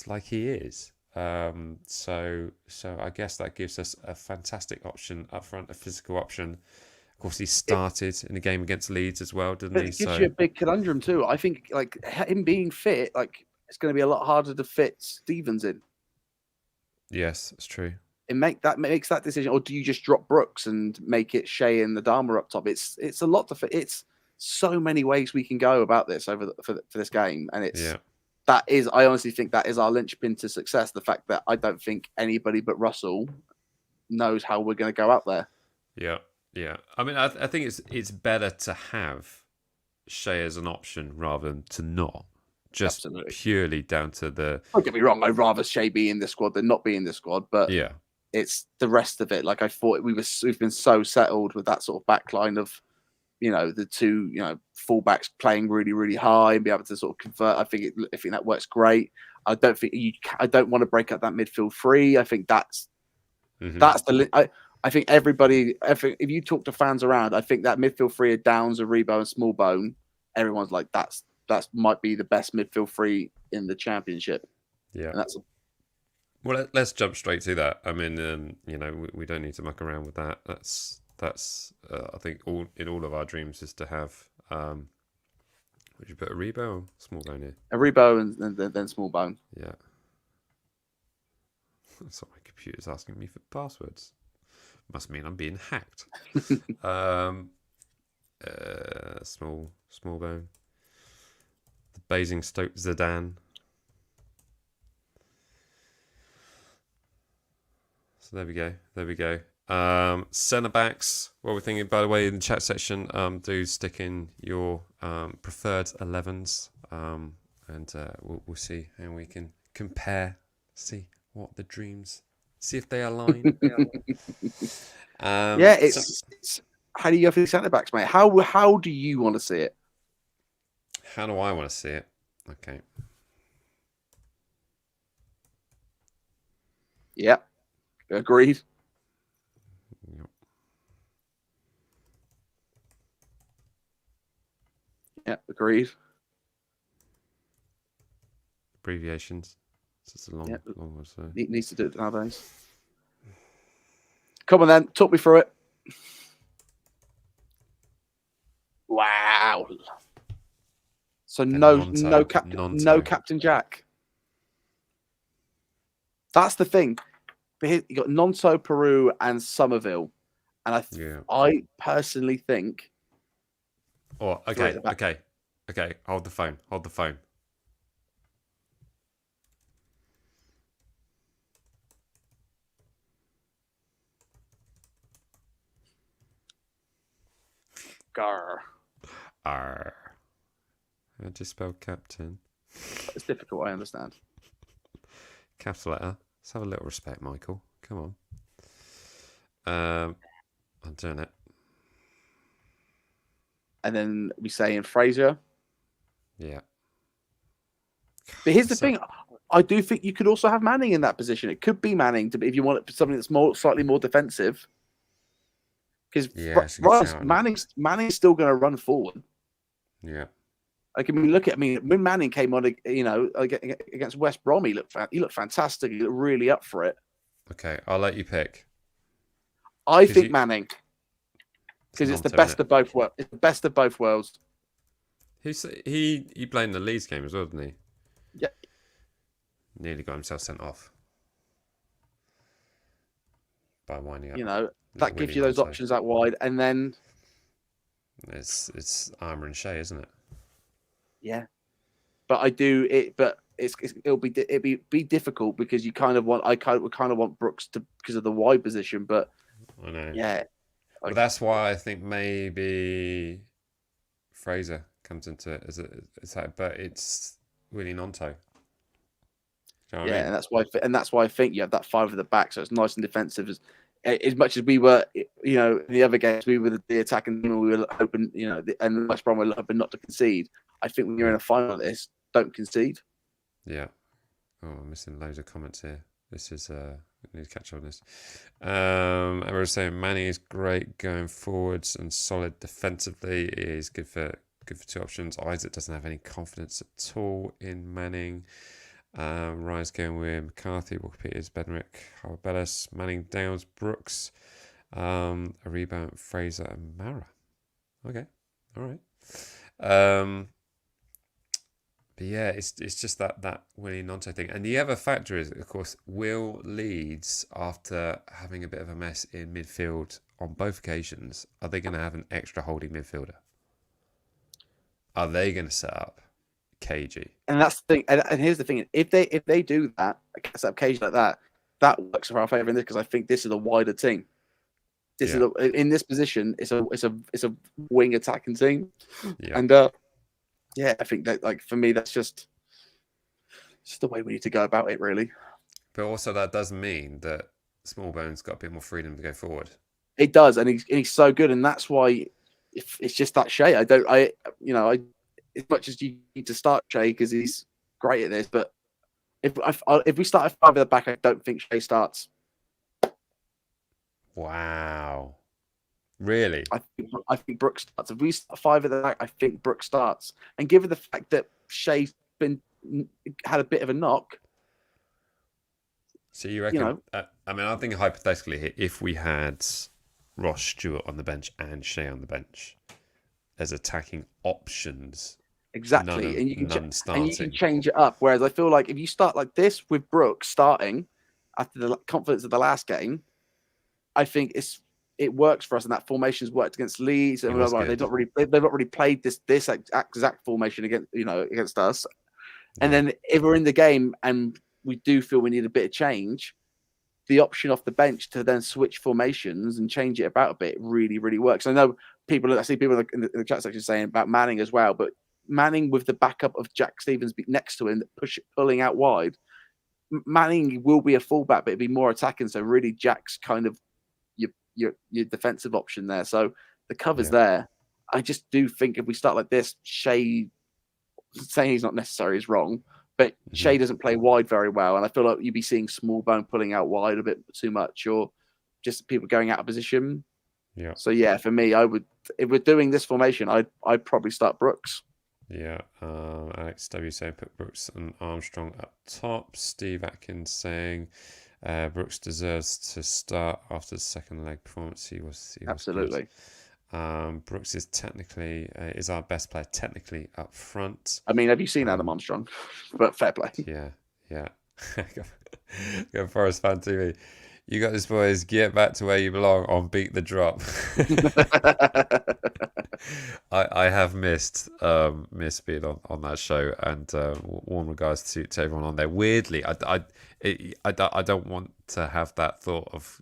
like he is. So I guess that gives us a fantastic option up front, a physical option. Of course, he started in the game against Leeds as well, didn't he? It gives you a big conundrum too. I think like him being fit, like it's going to be a lot harder to fit Stevens in. Yes, that's true. It makes that decision, or do you just drop Brooks and make it Shea and the Dharma up top? It's a lot to fit. It's so many ways we can go about this for this game, and I honestly think that is our linchpin to success. The fact that I don't think anybody but Russell knows how we're going to go out there. Yeah. I mean, I think it's better to have Shea as an option rather than to not. Just Absolutely. Purely down to the. Don't get me wrong. I'd rather Shea be in this squad than not be in this squad, but it's the rest of it. Like I thought, we've been so settled with that sort of backline of, the two, fullbacks playing really, really high and be able to sort of convert. I think that works great. I don't want to break up that midfield three. I think that's the. I think if you talk to fans around, I think that midfield three of Downs, Aribo, and Smallbone, everyone's like that might be the best midfield three in the Championship. Yeah, and well, let's jump straight to that. I mean, we don't need to muck around with that. That's I think all of our dreams is to have. Would you put Aribo or Smallbone here? Aribo and then Smallbone. Yeah. So my computer's asking me for passwords. Must mean I'm being hacked. Smallbone. The Basingstoke Zidane. So there we go. Centre backs. What we're thinking, by the way, in the chat section, do stick in your preferred 11s, and we'll see how we can compare. See what the dreams. See if they align. It's how do you go for the centre backs, mate? How do you want to see it? How do I want to see it? Okay. Yeah, agreed. Yep. Yeah, agreed. Abbreviations. It's just a long, Yeah, long one. So. needs to do it nowadays. Come on then, talk me through it. Wow. So The no Nonto. Captain Jack. That's the thing. But you got Nonto, Peru, and Somerville, and I personally think. Oh, okay. Hold the phone. Hold the phone. Grr. R. How do you spell captain? It's difficult, I understand. Capital letter. Let's have a little respect, Michael. Come on. I'm doing it. And then we say in Fraser. Yeah. But here's the thing. I do think you could also have Manning in that position. It could be Manning to be, if you want something that's slightly more defensive. Because Manning's still going to run forward. Yeah. Like, I mean, when Manning came on, against West Brom, he looked fantastic. He looked really up for it. Okay, I'll let you pick. I think Manning, because it's the best of both worlds. It's the best of both worlds. He played in the Leeds game as well, didn't he? Yeah. Nearly got himself sent off by winding up. You know, that gives you those options out wide, and then it's Armour and Shea, isn't it? Yeah, but it'll be difficult because I kind of want Brooks to, because of the wide position, but I know. Yeah. Well, that's why I think maybe Fraser comes into it but it's really Nonto. You know yeah, I mean? and that's why I think you have that five at the back, so it's nice and defensive. As much as we were, in the other games, we were the attacking team, and we were hoping, and West Brom were hoping not to concede. I think when you're in a final like this, don't concede. Yeah. Oh, I'm missing loads of comments here. This is we need to catch up on this. I was saying Manning is great going forwards and solid defensively. He is good for two options. Isaac doesn't have any confidence at all in Manning. Ryan's going with McCarthy, Walker Peters, Bednarek, Howard-Bellis, Manning, Downs, Brooks, a rebound, Fraser, and Mara. Okay, all right. But yeah, it's just that Willie Nonto thing. And the other factor is, of course, will Leeds, after having a bit of a mess in midfield on both occasions, are they going to have an extra holding midfielder? Are they going to set up KG? And that's the thing. And here's the thing: if they do that, set up KG like that, that works for our favour in this, because I think this is a wider team. This is in this position. It's a wing attacking team, and yeah, I think that, like, for me, that's just the way we need to go about it, really. But also, that does mean that Smallbone's got a bit more freedom to go forward. It does, and he's so good, and that's why it's just that Shea. As much as you need to start Shea because he's great at this, but if we start a five at the back, I don't think Shea starts. Wow. Really? I think Brooks starts. If we start five at the back, I think Brooks starts. And given the fact that Shea's had a bit of a knock. So you reckon? I think hypothetically here, if we had Ross Stewart on the bench and Shea on the bench as attacking options, exactly, and you can change it up. Whereas I feel like if you start like this with Brooks starting after the confidence of the last game, I think it works for us, and that formation's worked against Leeds, and they've not really played this exact formation against us. And then if we're in the game and we do feel we need a bit of change, the option off the bench to then switch formations and change it about a bit really, really works. I know I see people in the chat section saying about Manning as well, but Manning with the backup of Jack Stevens next to him, pulling out wide, Manning will be a fullback, but it'd be more attacking. So really, Jack's kind of your defensive option there. So the cover's there. I just do think if we start like this, Shea saying he's not necessary is wrong, but Shea doesn't play wide very well, and I feel like you'd be seeing Smallbone pulling out wide a bit too much, or just people going out of position. Yeah. So yeah, for me, I would, if we're doing this formation, I'd probably start Brooks. Yeah. Alex W saying put Brooks and Armstrong up top. Steve Atkins saying Brooks deserves to start after the second leg performance. He was Absolutely. Good. Brooks is technically is our best player technically up front. I mean, have you seen Adam Armstrong? But fair play. Yeah. Go Forest Fan TV. You got this, boys. Get back to where you belong on Beat the Drop. I have missed being on that show, and warm regards to everyone on there. Weirdly, I don't want to have that thought of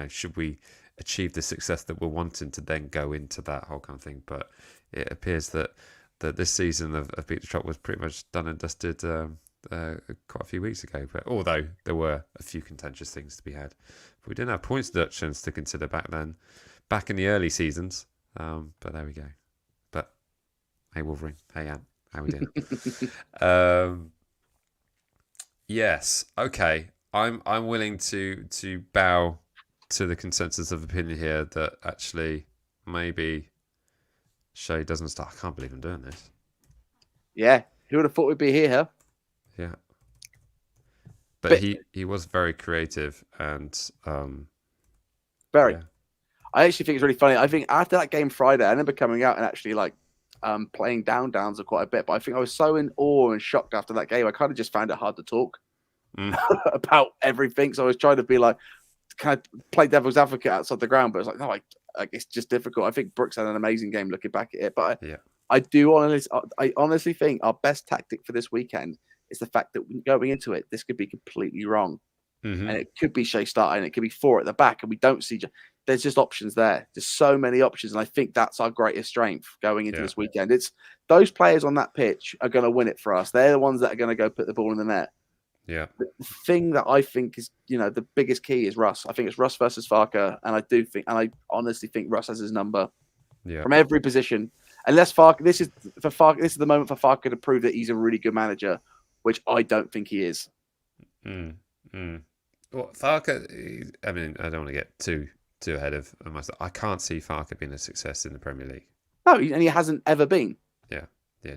should we achieve the success that we're wanting to then go into that whole kind of thing. But it appears that this season of Beat the Drop was pretty much done and dusted. Quite a few weeks ago, but although there were a few contentious things to be had, but we didn't have points deductions to consider back in the early seasons. But there we go. But hey, Wolverine, hey Ant, how we doing? Yes, okay. I'm willing to bow to the consensus of opinion here that actually maybe Shea doesn't start. I can't believe I'm doing this. Yeah, who would have thought we'd be here? Yeah, but he was very creative and very. Yeah. I actually think it's really funny. I think after that game Friday, I remember coming out and actually playing downs quite a bit. But I think I was so in awe and shocked after that game. I kind of just found it hard to talk about everything. So I was trying to be like, kind of play devil's advocate outside the ground, but it's like, no, it's just difficult. I think Brooks had an amazing game looking back at it, but I honestly think our best tactic for this weekend is the fact that going into it, this could be completely wrong. And it could be Shea starting, it could be 4 at the back, and we don't see. There's just options there. There's so many options, and I think that's our greatest strength going into this weekend. It's those players on that pitch are going to win it for us. They're the ones that are going to go put the ball in the net. Yeah. The thing that I think is, the biggest key is Russ. I think it's Russ versus Farke, and I honestly think Russ has his number from every position. Unless Farke, this is the moment for Farke to prove that he's a really good manager, which I don't think he is. Well, Farke, I mean, I don't want to get too ahead of myself. I can't see Farke being a success in the Premier League. No, and he hasn't ever been. Yeah,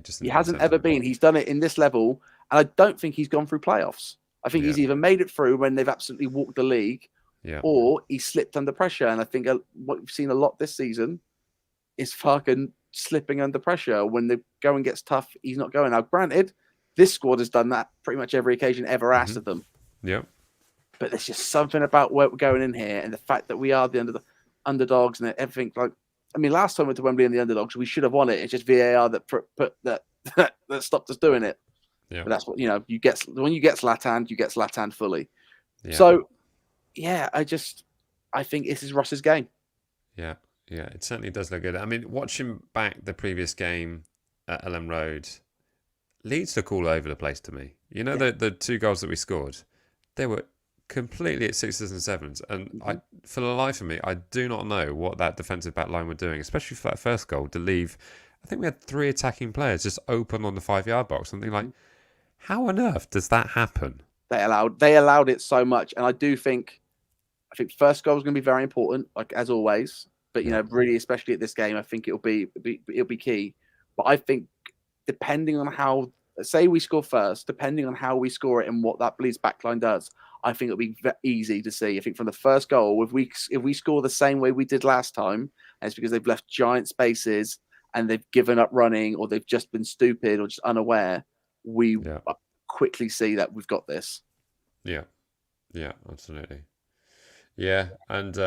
just he hasn't ever been. He's done it in this level, and I don't think he's gone through playoffs. I think he's either made it through when they've absolutely walked the league, or he slipped under pressure. And I think what we've seen a lot this season is Farke slipping under pressure when the going gets tough. He's not going. Now, granted, this squad has done that pretty much every occasion ever asked of them. Yeah. But there's just something about where we're going in here, and the fact that we are the underdogs and everything. Like, I mean, last time we went to Wembley and the underdogs, we should have won it. It's just VAR that put that stopped us doing it. Yeah. But that's what you get when you get Zlatan, you get Zlatan fully. Yeah. So, I think this is Ross's game. Yeah, it certainly does look good. I mean, watching back the previous game at Ellen Road, Leeds look all over the place to me. The 2 goals that we scored, they were completely at 6s and 7s, and for the life of me, I do not know what that defensive back line were doing, especially for that first goal to leave. I think we had 3 attacking players just open on the 5-yard box. Something like, how on earth does that happen? They allowed it so much, and I think first goal is going to be very important, like as always. But really, especially at this game, I think it'll be key. But I think depending on how, say we score first, depending on how we score it and what that Leeds backline does, I think it'll be easy to see. I think from the first goal, if we score the same way we did last time, and it's because they've left giant spaces and they've given up running, or they've just been stupid or just unaware, we quickly see that we've got this. Yeah, absolutely. Yeah, and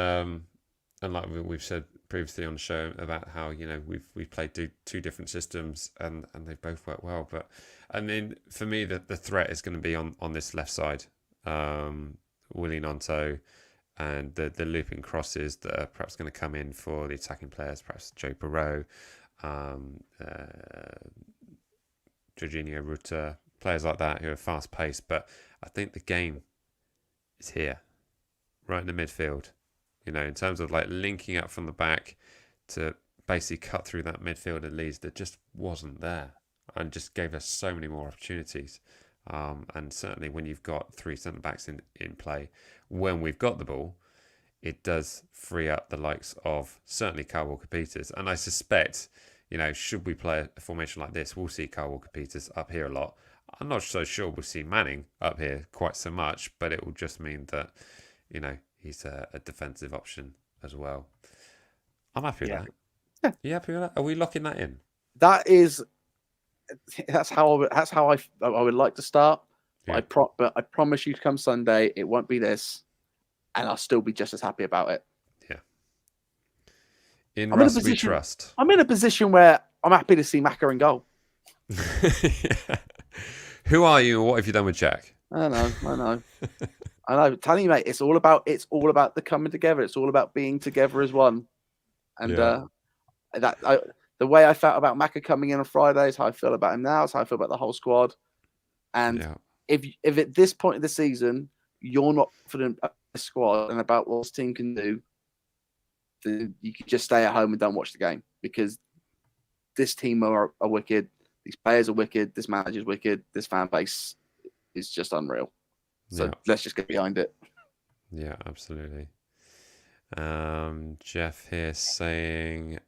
like we've said previously on the show about how we've played 2 different systems and they both work well. But I mean, for me, the threat is going to be on this left side. Willie Nonto and the looping crosses that are perhaps going to come in for the attacking players, perhaps Joe Perreault, Jorginho Ruta, players like that who are fast paced. But I think the game is here, right in the midfield. In terms of like linking up from the back to basically cut through that midfield at Leeds that just wasn't there. and just gave us so many more opportunities. And certainly when you've got three centre backs in play, when we've got the ball, it does free up the likes of certainly Kyle Walker-Peters. And I suspect, should we play a formation like this, we'll see Kyle Walker-Peters up here a lot. I'm not so sure we'll see Manning up here quite so much, but it will just mean that, he's a defensive option as well. I'm happy with that. Yeah. You happy with that? Are we locking that in? That's how I would like to start. Yeah. But I promise you, come Sunday, it won't be this, and I'll still be just as happy about it. Yeah. In Russ we trust. I'm in a position where I'm happy to see Macca in goal. Yeah. Who are you, and what have you done with Jack? I know. I know. Telling you, mate, it's all about the coming together. It's all about being together as one. And the way I felt about Macca coming in on Friday is how I feel about him now. It's how I feel about the whole squad. And if at this point of the season you're not confident about the squad and about what this team can do, then you can just stay at home and don't watch the game, because this team are wicked. These players are wicked. This manager's wicked. This fan base is just unreal. So let's just get behind it. Yeah, absolutely. Jeff here saying,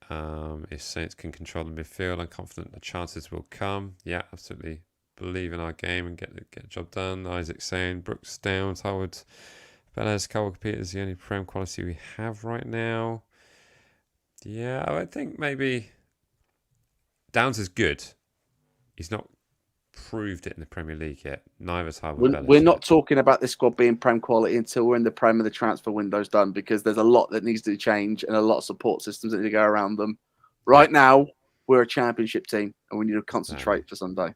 if Saints can control the midfield, I'm confident the chances will come. Yeah, absolutely. Believe in our game and get the job done. Isaac saying, Brooks, Downs, Howard, Velez, Walker-Peters is the only prem quality we have right now. Yeah, I think maybe Downs is good. He's not proved it in the Premier League yet. Neither's Howard. We're not talking about this squad being Prem quality until we're in the Prem and the transfer window's done, because there's a lot that needs to change and a lot of support systems that need to go around them. Right now, we're a championship team and we need to concentrate for Sunday.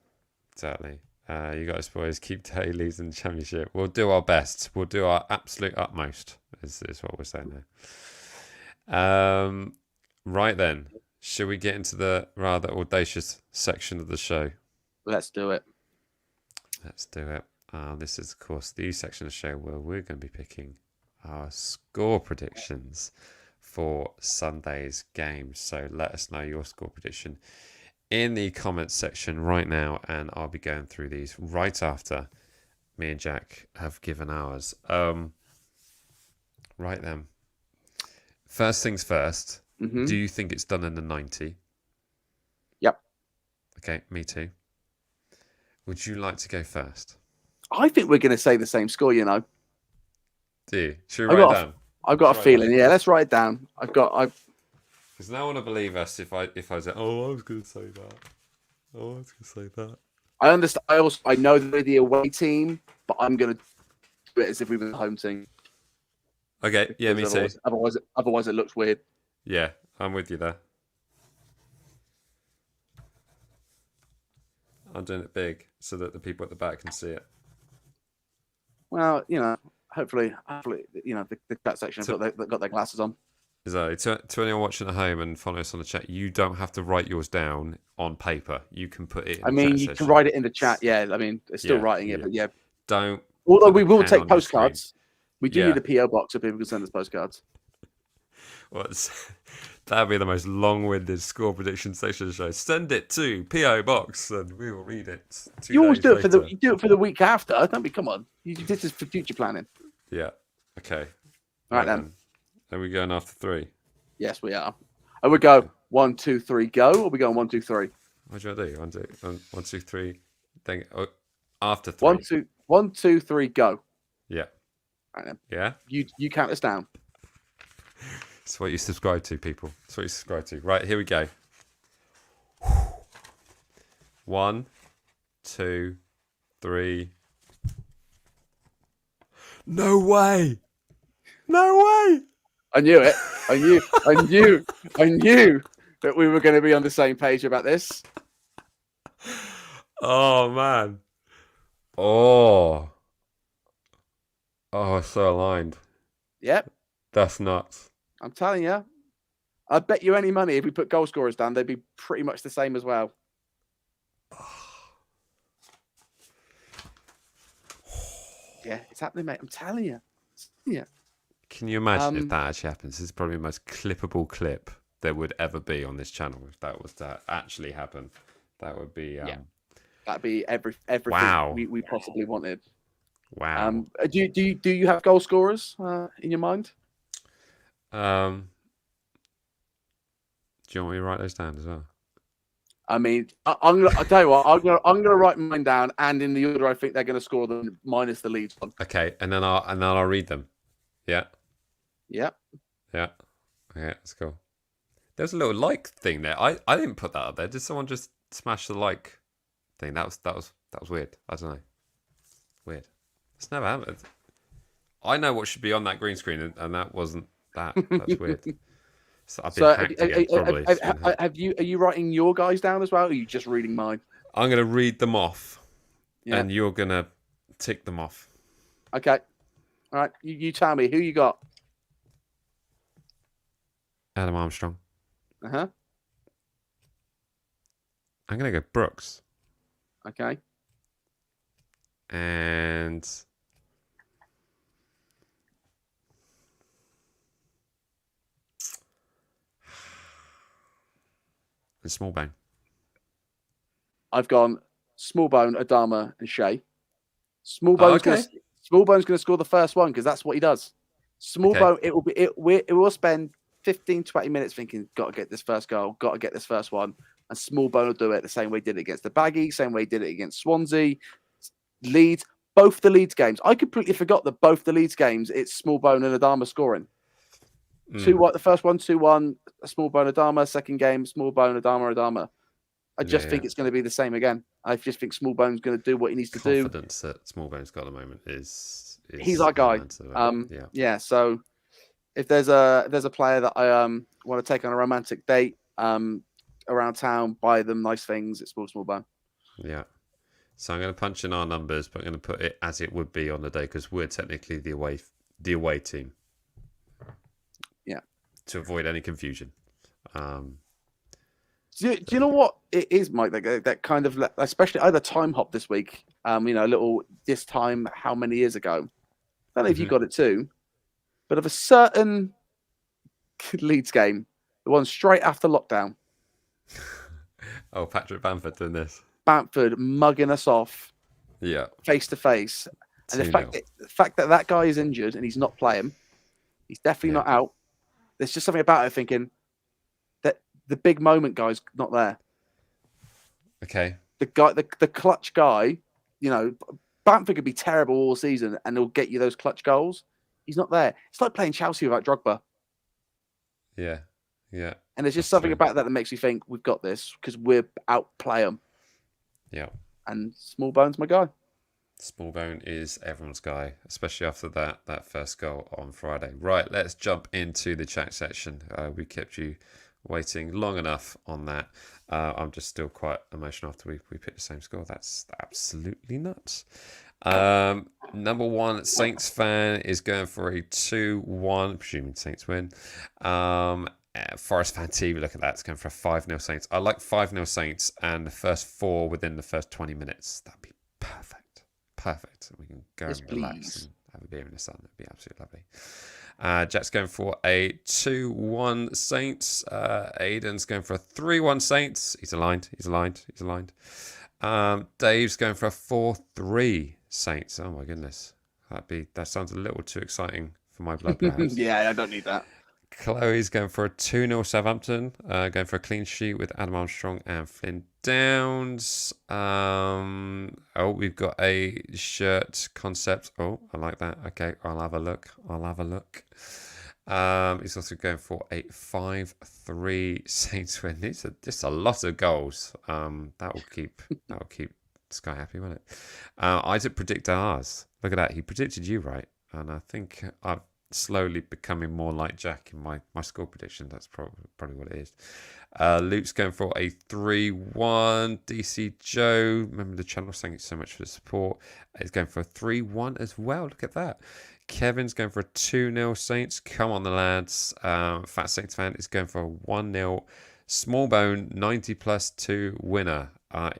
Exactly. You guys, boys, keep Taylors in the championship. We'll do our best. We'll do our absolute utmost, is what we're saying there. Right then, should we get into the rather audacious section of the show? Let's do it. Let's do it. This is, of course, the section of the show where we're going to be picking our score predictions for Sunday's game. So let us know your score prediction in the comments section right now, and I'll be going through these right after me and Jack have given ours. Right then. First things first. Mm-hmm. Do you think it's done in the 90? Yep. Okay, me too. Would you like to go first? I think we're going to say the same score, Do you? Should we write it down? I've got a feeling. Yeah, let's write it down. Because no one will believe us if I say, oh, I was going to say that. Oh, I was going to say that. I understand. I know that we're the away team, but I'm going to do it as if we were the home team. Okay. Yeah, me too. Otherwise, it looks weird. Yeah, I'm with you there. I'm doing it big so that the people at the back can see it. Well, hopefully, the chat section have got their glasses on. Exactly. To anyone watching at home and following us on the chat, you don't have to write yours down on paper. You can put it in the chat you can write it in the chat. Yeah, it's still writing it, but yeah. Don't. Although we will take postcards. We do need a PO box so people can send us postcards. That'd be the most long-winded score prediction section of the show. Send it to PO box and we will read it. You always do it for the week after. Don't be. Come on. This is for future planning. Yeah. Okay. All right then. Are we going after 3? Yes, we are. And we go 1, 2, 3, go. Or are we going 1, 2, 3? What do I do? 1, 2, 3. Then after 3. 1, 2, 3, go. Yeah. All right then. Yeah. You count us down. That's what you subscribe to, people. That's what you subscribe to. Right, here we go. 1, 2, 3. No way! No way! I knew it. I knew that we were going to be on the same page about this. Oh, man. Oh, so aligned. Yep. That's nuts. I'm telling you. I'd bet you any money if we put goal scorers down, they'd be pretty much the same as well. Yeah, it's happening, mate. I'm telling you. Yeah. Can you imagine if that actually happens? This is probably the most clippable clip there would ever be on this channel if that was to actually happen. That would be that'd be everything wow. we possibly wanted. Wow. Do you have goal scorers in your mind? Do you want me to write those down as well? I mean, I'll tell you what, I'm gonna write mine down, and in the order I think they're gonna score them, minus the Leeds one. Okay, and then I'll read them. Yeah. Yeah. Yeah. Okay, that's cool. There's a little like thing there. I didn't put that up there. Did someone just smash the like thing? That was weird. I don't know. Weird. It's never happened. I know what should be on that green screen, and that wasn't that. That's weird. So I've been hacked again, probably. Are you writing your guys down as well, or are you just reading mine? I'm going to read them off, Yeah. and you're going to tick them off. Okay. All right. You tell me who you got. Adam Armstrong. Uh-huh. I'm going to go Brooks. Okay. And Smallbone. I've gone Smallbone, Adama, and Shea. Smallbone's going to score the first one because that's what he does. Smallbone, it will spend 15, 20 minutes thinking, got to get this first goal, got to get this first one. And Smallbone will do it the same way he did it against the Baggy, same way he did it against Swansea, Leeds, both the Leeds games. I completely forgot that both the Leeds games, it's Smallbone and Adama scoring. 2-1, the first one, 2-1, Smallbone, Adama. Second game, Smallbone, Adama. I just think it's going to be the same again. I just think Smallbone's going to do what he needs to do. Confidence that Smallbone's got at the moment is he's our guy. So if there's a player that I want to take on a romantic date around town, buy them nice things, it's Smallbone. Yeah. So I'm going to punch in our numbers, but I'm going to put it as it would be on the day because we're technically the away team. Yeah. To avoid any confusion. Do you know what it is, Mike? That kind of, especially I had a time hop this week. A little this time how many years ago? I don't know if you got it too, but of a certain Leeds game, the one straight after lockdown. Oh, Patrick Bamford doing this. Bamford mugging us off. Yeah. Face to face, and the fact that guy is injured and he's not playing, he's definitely not out. There's just something about it thinking that the big moment guy's not there. Okay. The guy, the clutch guy, Bamford could be terrible all season and he'll get you those clutch goals. He's not there. It's like playing Chelsea without Drogba. Yeah. Yeah. And there's just something about that makes me think we've got this because we're outplay them. Yeah. And Smallbone's my guy. Smallbone is everyone's guy, especially after that first goal on Friday. Right, let's jump into the chat section. We kept you waiting long enough on that. I'm just still quite emotional after we picked the same score. That's absolutely nuts. Number one Saints fan is going for a 2-1, presuming Saints win. Forest fan TV, look at that. It's going for a 5-0 Saints. I like 5-0 Saints and the first 4 within the first 20 minutes. That'd be perfect. Perfect. We can go and relax and have a beer in the sun. That'd be absolutely lovely. Jack's going for a 2-1 Saints. Aiden's going for a 3-1 Saints. He's aligned. Dave's going for a 4-3 Saints. Oh my goodness. That sounds a little too exciting for my blood, perhaps. Yeah, I don't need that. Chloe's going for a 2-0 Southampton, going for a clean sheet with Adam Armstrong and Flynn Downs. We've got a shirt concept. Oh, I like that. Okay, I'll have a look. He's also going for a 5-3 Saints win. These are just a lot of goals. That will keep Sky happy, won't it? I did predict ours. Look at that. He predicted you right, and I think I've slowly becoming more like Jack in my score prediction. That's probably what it is. Luke's going for a 3-1. DC Joe, remember the channel, thank you so much for the support. He's going for a 3-1 as well. Look at that. Kevin's going for a 2-0 Saints. Come on, the lads. Fat Saints fan is going for a 1-0 Smallbone 90+2 winner.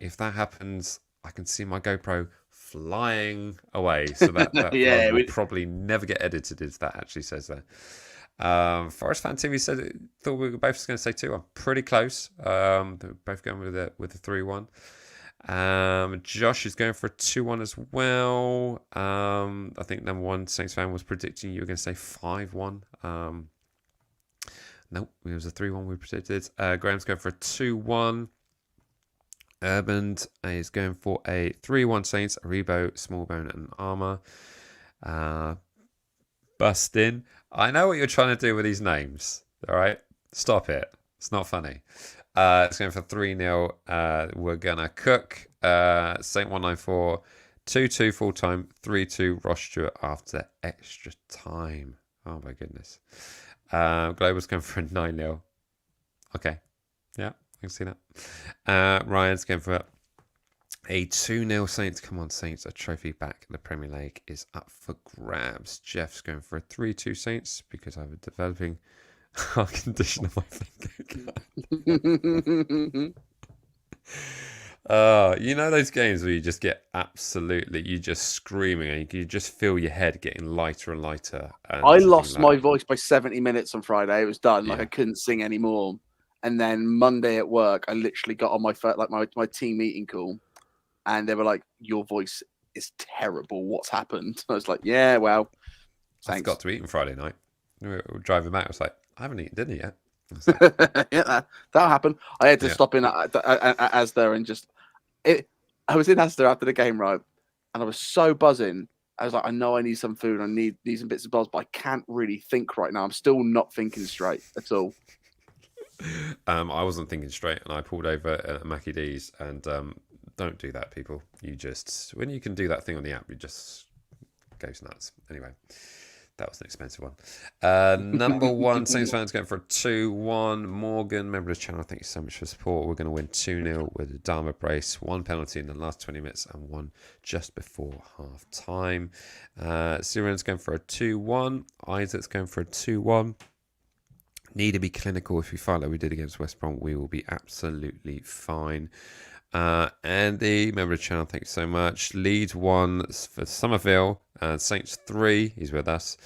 If that happens, I can see my GoPro flying away. So that will probably never get edited if that actually says that. Forest Fan TV thought we were both going to say 2-1. Pretty close. They're both going with a 3-1. Josh is going for a 2-1 as well. I think number one Saints fan was predicting you were going to say 5-1. Nope, it was a 3-1 we predicted. Graham's going for a 2-1. Urban is going for a 3-1 Saints, Rebo, Smallbone, and Armour. Bustin. I know what you're trying to do with these names. All right? Stop it. It's not funny. It's going for 3-0. We're going to cook. Saint 194, 2-2 full time, 3-2 Ross Stewart after extra time. Oh my goodness. Global's going for a 9-0. Okay. Yeah, I can see that. Ryan's going for a 2-0 Saints. Come on, Saints. A trophy back in the Premier League is up for grabs. Jeff's going for a 3-2 Saints because I have a developing heart condition on my finger. You know those games where you just get you just screaming and you just feel your head getting lighter and lighter. And I lost my voice by 70 minutes on Friday. It was done. Like Yeah. I couldn't sing anymore. And then Monday at work, I literally got on my team meeting call, and they were like, "Your voice is terrible. What's happened?" I was like, "Yeah, well, I thanks." forgot to eat on Friday night. We were driving back. I was like, I haven't eaten dinner yet. I was like, Yeah, that'll happen. I had to Yeah. stop in at Asda and just I was in Asda after the game, right? And I was so buzzing. I was like, I know I need some food. I need some bits and bobs, but I can't really think right now. I'm still not thinking straight at all. I wasn't thinking straight, and I pulled over at Mackie D's. And don't do that, people. When you can do that thing on the app, it just goes nuts. Anyway, that was an expensive one. Number one, Saints fans going for a 2-1. Morgan, member of the channel, thank you so much for support. We're going to win 2-0 with a Dharma brace, one penalty in the last 20 minutes and one just before half time. Siren's going for a 2-1. Isaac's going for a 2-1. Need to be clinical. If we fight like we did against West Brom, we will be absolutely fine. Andy, member of the channel, thank you so much. Leeds 1 for Somerville. Saints 3, he's with us.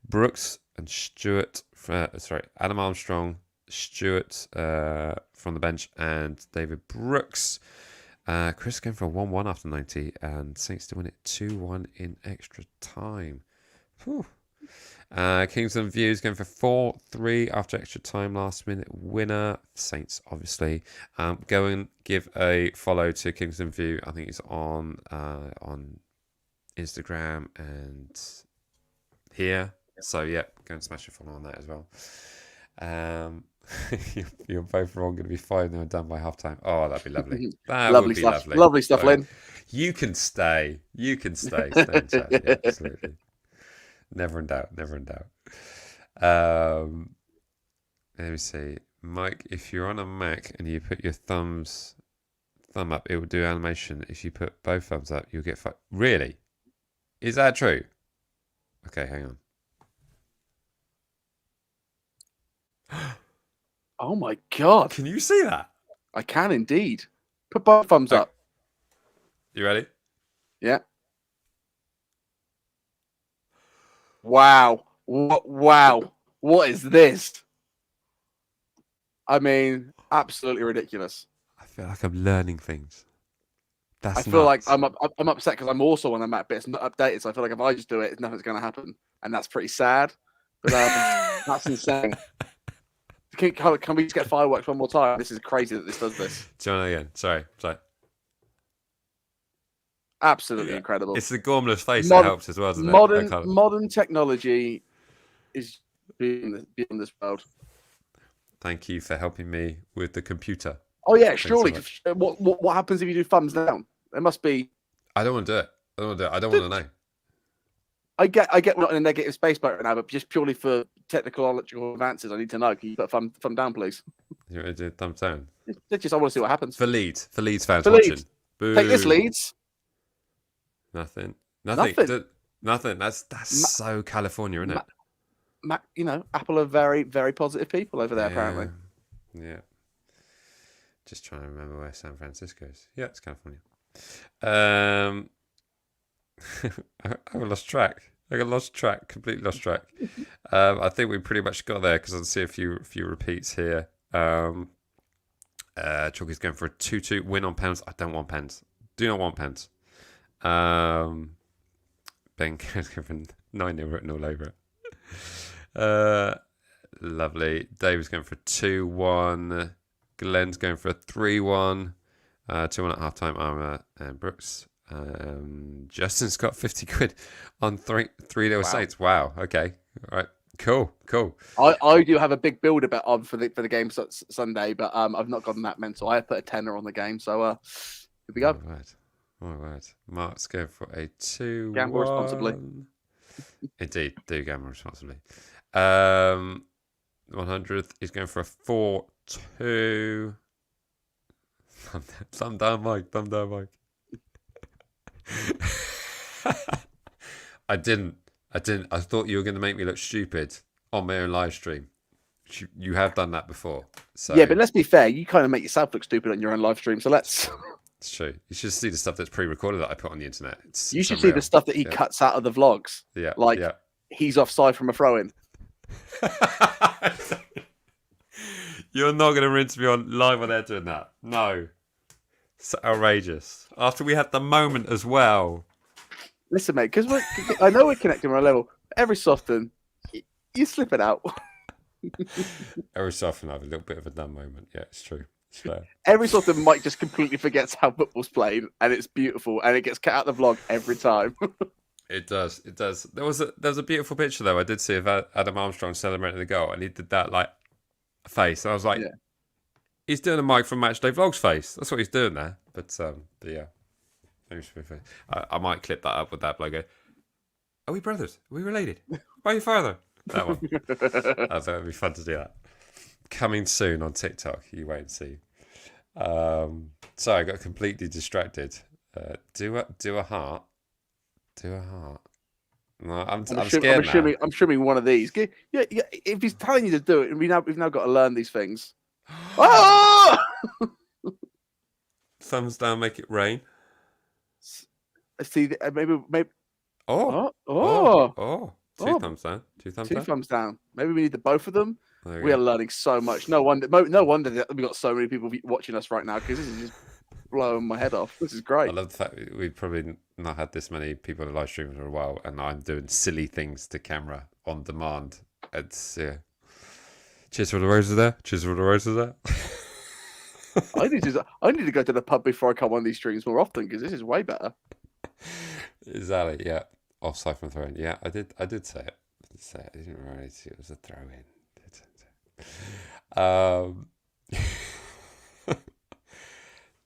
Brooks and Stewart, Adam Armstrong, Stewart from the bench, and David Brooks. Chris going for a 1-1 after 90, and Saints to win it 2-1 in extra time. Whew. Kingston Views going for 4-3 after extra time, last minute winner. Saints, obviously. Go and give a follow to Kingston View. I think it's on Instagram and here. So yeah, go and smash a follow on that as well. You're both wrong. Going to be 5-0 done by half time. Oh, that'd be lovely. That Lovely would be stuff. lovely. Lovely stuff, Lynn. You can stay. You can stay. Stay in chat. Yeah, absolutely. Never in doubt. Never in doubt. Let me see. Mike, if you're on a Mac and you put your thumb up, it will do animation. If you put both thumbs up, you'll get Really? Is that true? Okay, hang on. Oh my god. Can you see that? I can indeed. Put both thumbs up. You ready? Yeah. Wow. Wow. What is this? I mean, absolutely ridiculous. I feel like I'm learning things. I feel like I'm upset because I'm also on a Mac, but it's not updated. So I feel like if I just do it, nothing's going to happen, and that's pretty sad. But that's insane. Can we just get fireworks one more time? This is crazy that this does this. Do you want to again? Sorry. Absolutely incredible. It's the Gormless face that helps as well, doesn't it? Modern technology is beyond this world. Thank you for helping me with the computer. Oh yeah, surely. So what happens if you do thumbs down? There must be. I don't want to do it. I don't want to know. I get not in a negative space right now, but just purely for technological advances, I need to know. Can you put thumb down, please? You want to do thumbs down? I want to see what happens. For Leeds fans watching. Boo. Take this, Leeds. Nothing. That's so California, isn't it? Apple are very, very positive people over there, apparently. Yeah. Just trying to remember where San Francisco is. Yeah, it's California. I lost track. I got lost track, completely lost track. I think we pretty much got there because I see a few repeats here. Chalky's going for a 2-2 win on pens. I don't want pens. Do not want pens. Ben given 9-0 written all over it. Lovely. Dave's going for a 2-1. Glenn's going for a 3-1. 2-1 at halftime. Armour and Brooks. Justin's got 50 quid on 3-0 Saints. Wow. Okay. All right. Cool. I do have a big build bet on for the game Sunday, but I've not gotten that mental. I put a tenner on the game, so here we go. All right. Mark's going for a 2-1. Gamble responsibly. Indeed, do gamble responsibly. 100th, he's going for a 4-2. Thumb down, Mike. I didn't. I thought you were going to make me look stupid on my own live stream. You have done that before. So yeah, but let's be fair. You kind of make yourself look stupid on your own live stream. So let's. It's true. You should see the stuff that's pre-recorded that I put on the internet. You should see the stuff that he cuts out of the vlogs. Yeah. Like he's offside from a throw-in. You're not going to rinse me on live on air doing that. No. It's outrageous. After we had the moment as well. Listen, mate, because I know we're connecting on a level. Every so often, you slip it out. Every so often I have a little bit of a dumb moment. Yeah, it's true. It's fair. Every so often Mike just completely forgets how football's played, and it's beautiful, and it gets cut out of the vlog every time. It does. There was a beautiful picture though. I did see of Adam Armstrong celebrating the goal, and he did that like face. I was like, he's doing a Mike from Matchday Vlogs face. That's what he's doing there. But yeah, I might clip that up with that logo. Are we brothers? Are we related? Why are you father? That one. I thought it'd be fun to do that. Coming soon on TikTok. You wait and see. Sorry, I got completely distracted. Do a heart. Do a heart. No, I'm scared now. I'm assuming one of these. Yeah, if he's telling you to do it, we've now got to learn these things. Oh! Thumbs down, make it rain. See, maybe. Two thumbs down. Two thumbs down. Maybe we need the both of them. We are learning so much. No wonder that we got so many people watching us right now because this is just blowing my head off. This is great. I love the fact we've probably not had this many people on live stream for a while, and I'm doing silly things to camera on demand. It's cheers for the roses there. I need to go to the pub before I come on these streams more often because this is way better. Exactly. Yeah. Offside from throwing. Yeah, I did say it. I didn't really see it was a throw in.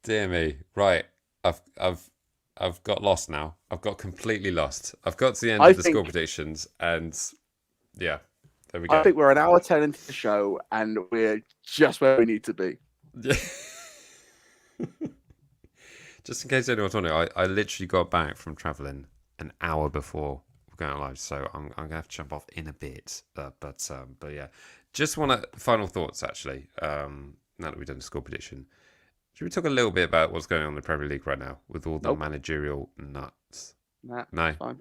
Dear me. Right. I've got lost now. I've got completely lost. I've got to the end of the score predictions, and yeah, there we go. I think we're an hour 10 into the show, and we're just where we need to be. Yeah. Just in case anyone's wondering, I literally got back from travelling an hour before we're going live, so I'm gonna have to jump off in a bit. But yeah, just final thoughts actually. Now that we've done the score prediction, should we talk a little bit about what's going on in the Premier League right now with all the managerial nuts? No. Fine.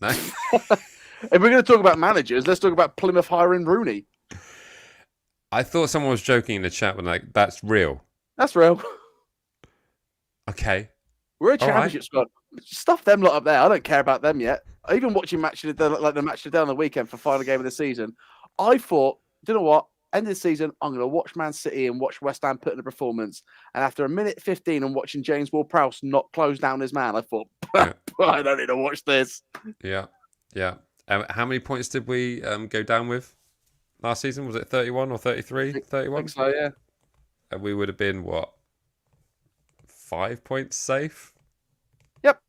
No. If we're going to talk about managers, let's talk about Plymouth hiring Rooney. I thought someone was joking in the chat when like that's real. That's real. Okay. We're a championship squad. Stuff them lot up there. I don't care about them yet. Even watching the match of the day on the weekend for final game of the season, I thought, you know what? End of the season, I'm going to watch Man City and watch West Ham put in a performance. And after a minute 15 and watching James Ward-Prowse not close down his man, I thought, I don't need to watch this. Yeah. How many points did we go down with last season? Was it 31 or 33? 31? I think so, yeah. And we would have been, what, 5 points safe? Yep.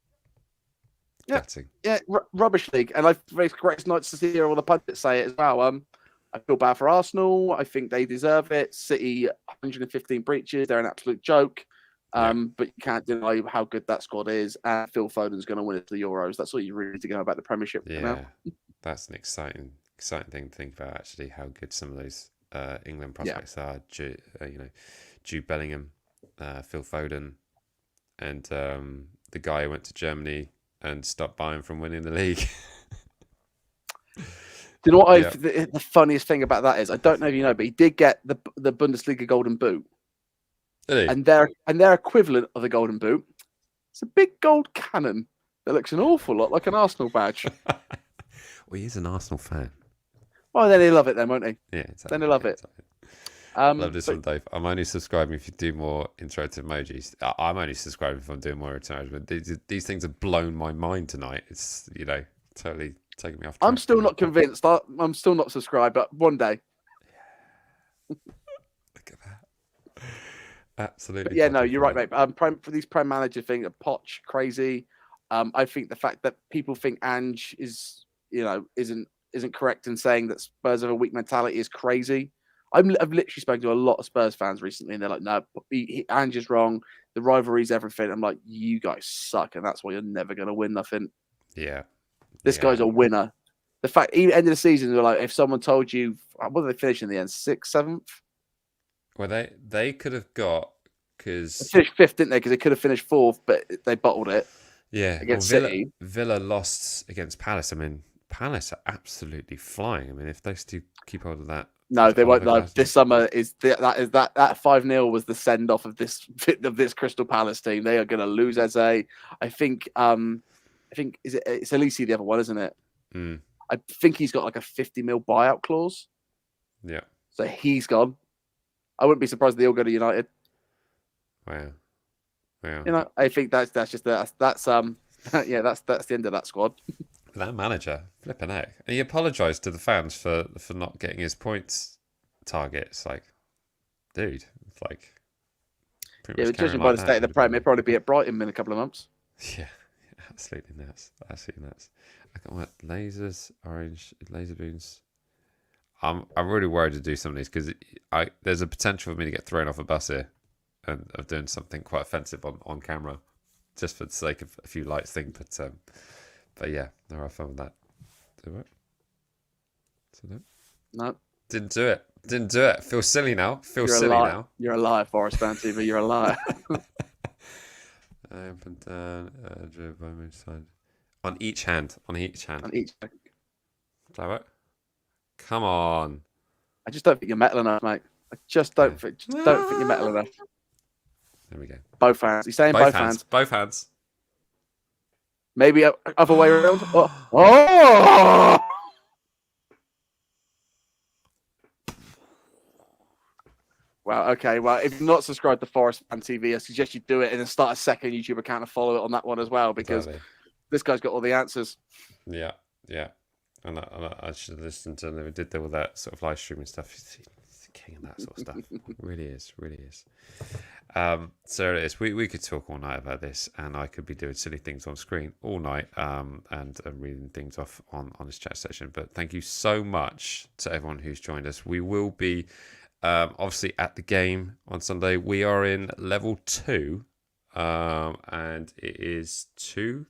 Gutting. Yeah, rubbish league. And it's nice to see all the pundits say it as well. I feel bad for Arsenal. I think they deserve it. City, 115 breaches. They're an absolute joke. But you can't deny how good that squad is. And Phil Foden's going to win it to the Euros. That's all you really need to know about the Premiership. Yeah, that's an exciting thing to think about, actually, how good some of those England prospects are. Jude Bellingham, Phil Foden, and the guy who went to Germany and stopped Bayern from winning the league. Do you know what Yeah. the funniest thing about that is? I don't know if you know, but he did get the Bundesliga Golden Boot, Really? and their equivalent of the Golden Boot, it's a big gold cannon that looks an awful lot like an Arsenal badge. Well, he's an Arsenal fan. Well, then he'll love it then, won't he? Yeah, exactly. Then he'll love it. Exactly. Love this one, Dave. I'm only subscribing if you do more interactive emojis. I'm only subscribing if I'm doing more interactive. These things have blown my mind tonight. It's, totally taking me off track. I'm still not convinced. I'm still not subscribed, but one day. Look at that. Absolutely. But yeah, no, you're right, mate. For these Prem Manager thing, Poch crazy. I think the fact that people think Ange is, isn't correct in saying that Spurs have a weak mentality is crazy. I've literally spoken to a lot of Spurs fans recently, and they're like, "No, Ange is wrong. The rivalry's everything." I'm like, "You guys suck, and that's why you're never going to win nothing." Yeah. This guy's a winner. The fact, even end of the season, they're like, if someone told you, what did they finish in the end? 6th, 7th? Well, they could have got, because They finished 5th, didn't they? Because they could have finished 4th, but they bottled it. yeah, Against City. City. Villa lost against Palace. I mean, Palace are absolutely flying. I mean, if they still keep hold of that. No, they won't. No, this summer that 5-0 was the send off of this Crystal Palace team. They are going to lose Eze. I think it's Elise the other one, isn't it? Mm. I think he's got like a 50 mil buyout clause. Yeah. So he's gone. I wouldn't be surprised if they all go to United. Wow. I think that's just that's yeah, that's the end of that squad. That manager, flipping heck. And he apologised to the fans for not getting his points target. It's like, dude, it's like. Yeah, judging by the state of the Prem, he'll probably be at Brighton in a couple of months. Yeah, absolutely nuts. Absolutely nuts. I got what lasers, orange, laser beams. I'm really worried to do some of these because there's a potential for me to get thrown off a bus here, and of doing something quite offensive on camera, just for the sake of a few lights thing. But yeah, there are fun with that. Do it. No. Didn't do it. Feel silly now. Now. You're a liar, Forest Fan TV. You're a liar. Up and down, by my side. On each hand. On each. Flower. Come on. I just don't think you're metal enough, mate. I just don't think you're metal enough. There we go. Both hands. He's saying both hands. Both hands. Maybe other way around. Oh! Wow. Okay. Well, if you're not subscribed to Forest Fan TV, I suggest you do it and then start a second YouTube account and follow it on that one as well, because this guy's got all the answers. Yeah. And I should have listened to him. We did all that sort of live streaming stuff. He's the king of that sort of stuff. Really is. So it is. We could talk all night about this, and I could be doing silly things on screen all night, and reading things off on this chat session. But thank you so much to everyone who's joined us. We will be obviously at the game on Sunday. We are in level 2, and it is 2-3-4,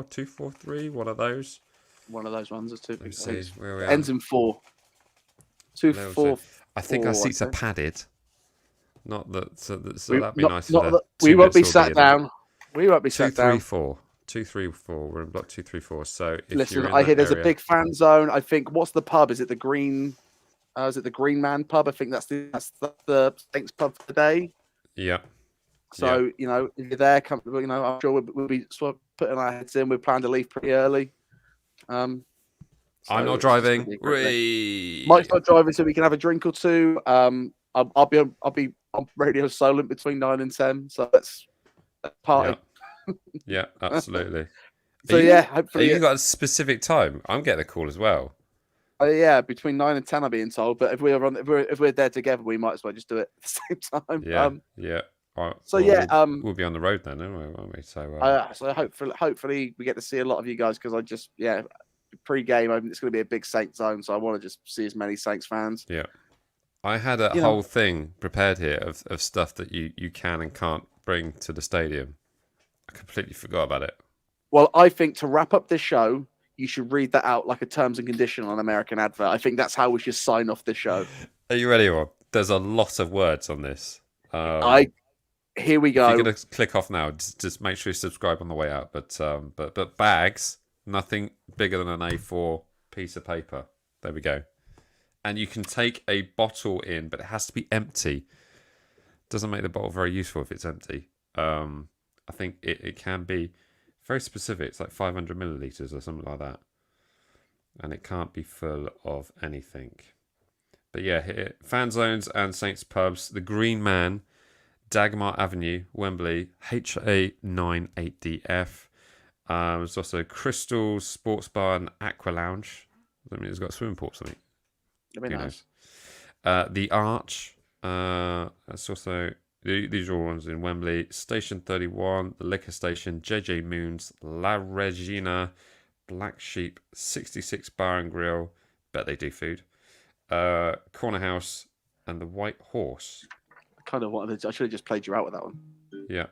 2-4-3. One of those. One of those ones. Let's see where we are. Ends in 4. 2-4. I think our seats are padded. Not that, so that'd be nice. We won't be sat down. We won't be sat down. 2-3-4. We're in block 2-3-4. So if listen, you're I hear there's area, a big fan zone. I think. What's the pub? Is it the Green? Is it the Green Man pub? I think that's the Saints pub today. Yeah. So if you're there, comfortable, I'm sure we'll be sort of putting our heads in. We've planned to leave pretty early. I'm not driving. Mike's not driving, so we can have a drink or two. I'll be on radio silent between 9 and 10. So let's party. Yeah, absolutely. Hopefully you got a specific time. I'm getting a call as well. Between 9 and 10, I'm being told. But if we're there together, we might as well just do it at the same time. Yeah. Right. We'll be on the road then, won't we? So hopefully we get to see a lot of you guys, because I just pre-game, it's going to be a big Saints zone, so I want to just see as many Saints fans. Yeah, I had a whole thing prepared here of stuff that you can and can't bring to the stadium. I completely forgot about it. Well, I think to wrap up this show, you should read that out like a terms and condition on American Advert. I think that's how we should sign off this show. Are you ready, Rob? There's a lot of words on this. Here we go. If you're gonna click off now, just make sure you subscribe on the way out. But bags, nothing bigger than an A4 piece of paper. There we go. And you can take a bottle in, but it has to be empty. Doesn't make the bottle very useful if it's empty. I think it can be very specific. It's like 500 milliliters or something like that. And it can't be full of anything. But yeah, here, fan zones and Saints pubs. The Green Man, Dagmar Avenue, Wembley, HA98DF. There's also Crystal Sports Bar and Aqua Lounge. I mean, it's got a swimming pool or something. Who knows? The Arch. That's also... These are all ones in Wembley. Station 31, the Liquor Station, JJ Moons, La Regina, Black Sheep, 66 Bar and Grill. Bet they do food. Corner House, and the White Horse. I should have just played you out with that one. Yeah.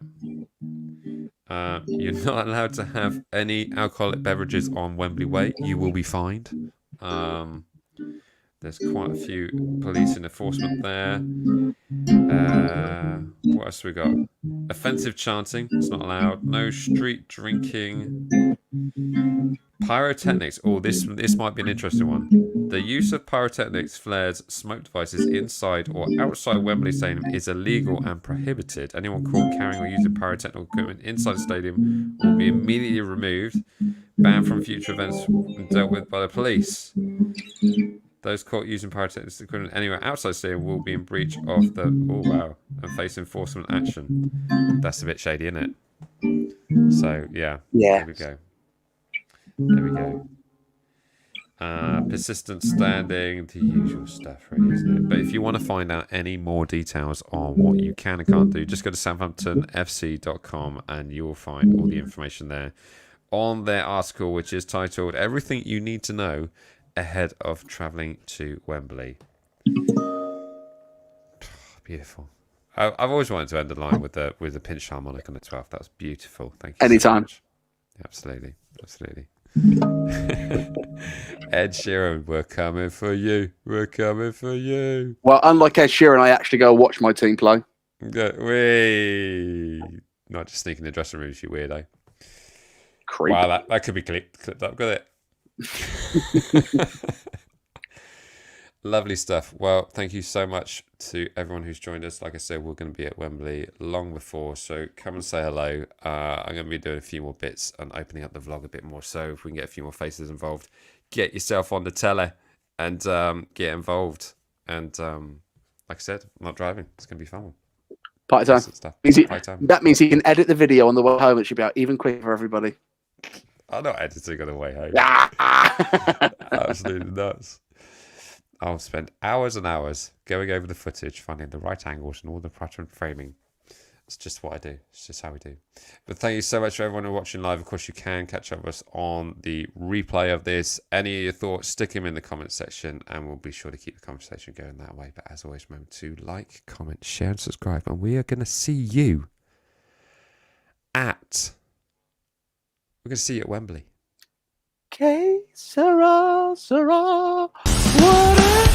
You're not allowed to have any alcoholic beverages on Wembley Way. You will be fined. There's quite a few police and enforcement there. What else we got? Offensive chanting. It's not allowed. No street drinking. Pyrotechnics. Oh, this might be an interesting one. The use of pyrotechnics, flares, smoke devices inside or outside Wembley Stadium is illegal and prohibited. Anyone caught carrying or using pyrotechnical equipment inside the stadium will be immediately removed, banned from future events, and dealt with by the police. Those caught using pyrotechnics equipment anywhere outside the stadium will be in breach of the and face enforcement action. That's a bit shady, isn't it? So yeah. There we go. There we go. Persistent standing, the usual stuff, really, isn't it? But if you want to find out any more details on what you can and can't do, just go to southamptonfc.com and you will find all the information there on their article, which is titled "Everything You Need to Know Ahead of Travelling to Wembley." Beautiful. I've always wanted to end the line with the pinch harmonic on the 12th. That was beautiful. Thank you. Anytime. So much. Absolutely. Ed Sheeran, we're coming for you. We're coming for you. Well, unlike Ed Sheeran, I actually go watch my team play. Not just sneaking in the dressing rooms, you weirdo. Creep. Wow, that could be clipped up. Got it. Lovely stuff. Well, thank you so much to everyone who's joined us. Like I said, we're going to be at Wembley long before, so come and say hello. I'm going to be doing a few more bits and opening up the vlog a bit more, so if we can get a few more faces involved, get yourself on the telly and get involved. And like I said, I'm not driving. It's going to be fun. Party time. That means he can edit the video on the way home. It should be out even quicker for everybody. I'm not editing on the way home. Absolutely nuts. I'll spend hours and hours going over the footage, finding the right angles and all the pattern framing. It's just what I do. It's just how we do. But thank you so much for everyone who's watching live. Of course, you can catch up with us on the replay of this. Any of your thoughts, stick them in the comment section, and we'll be sure to keep the conversation going that way. But as always, remember to like, comment, share, and subscribe. And we are going to see you at... We're going to see you at Wembley. Que sera, sera, whatever.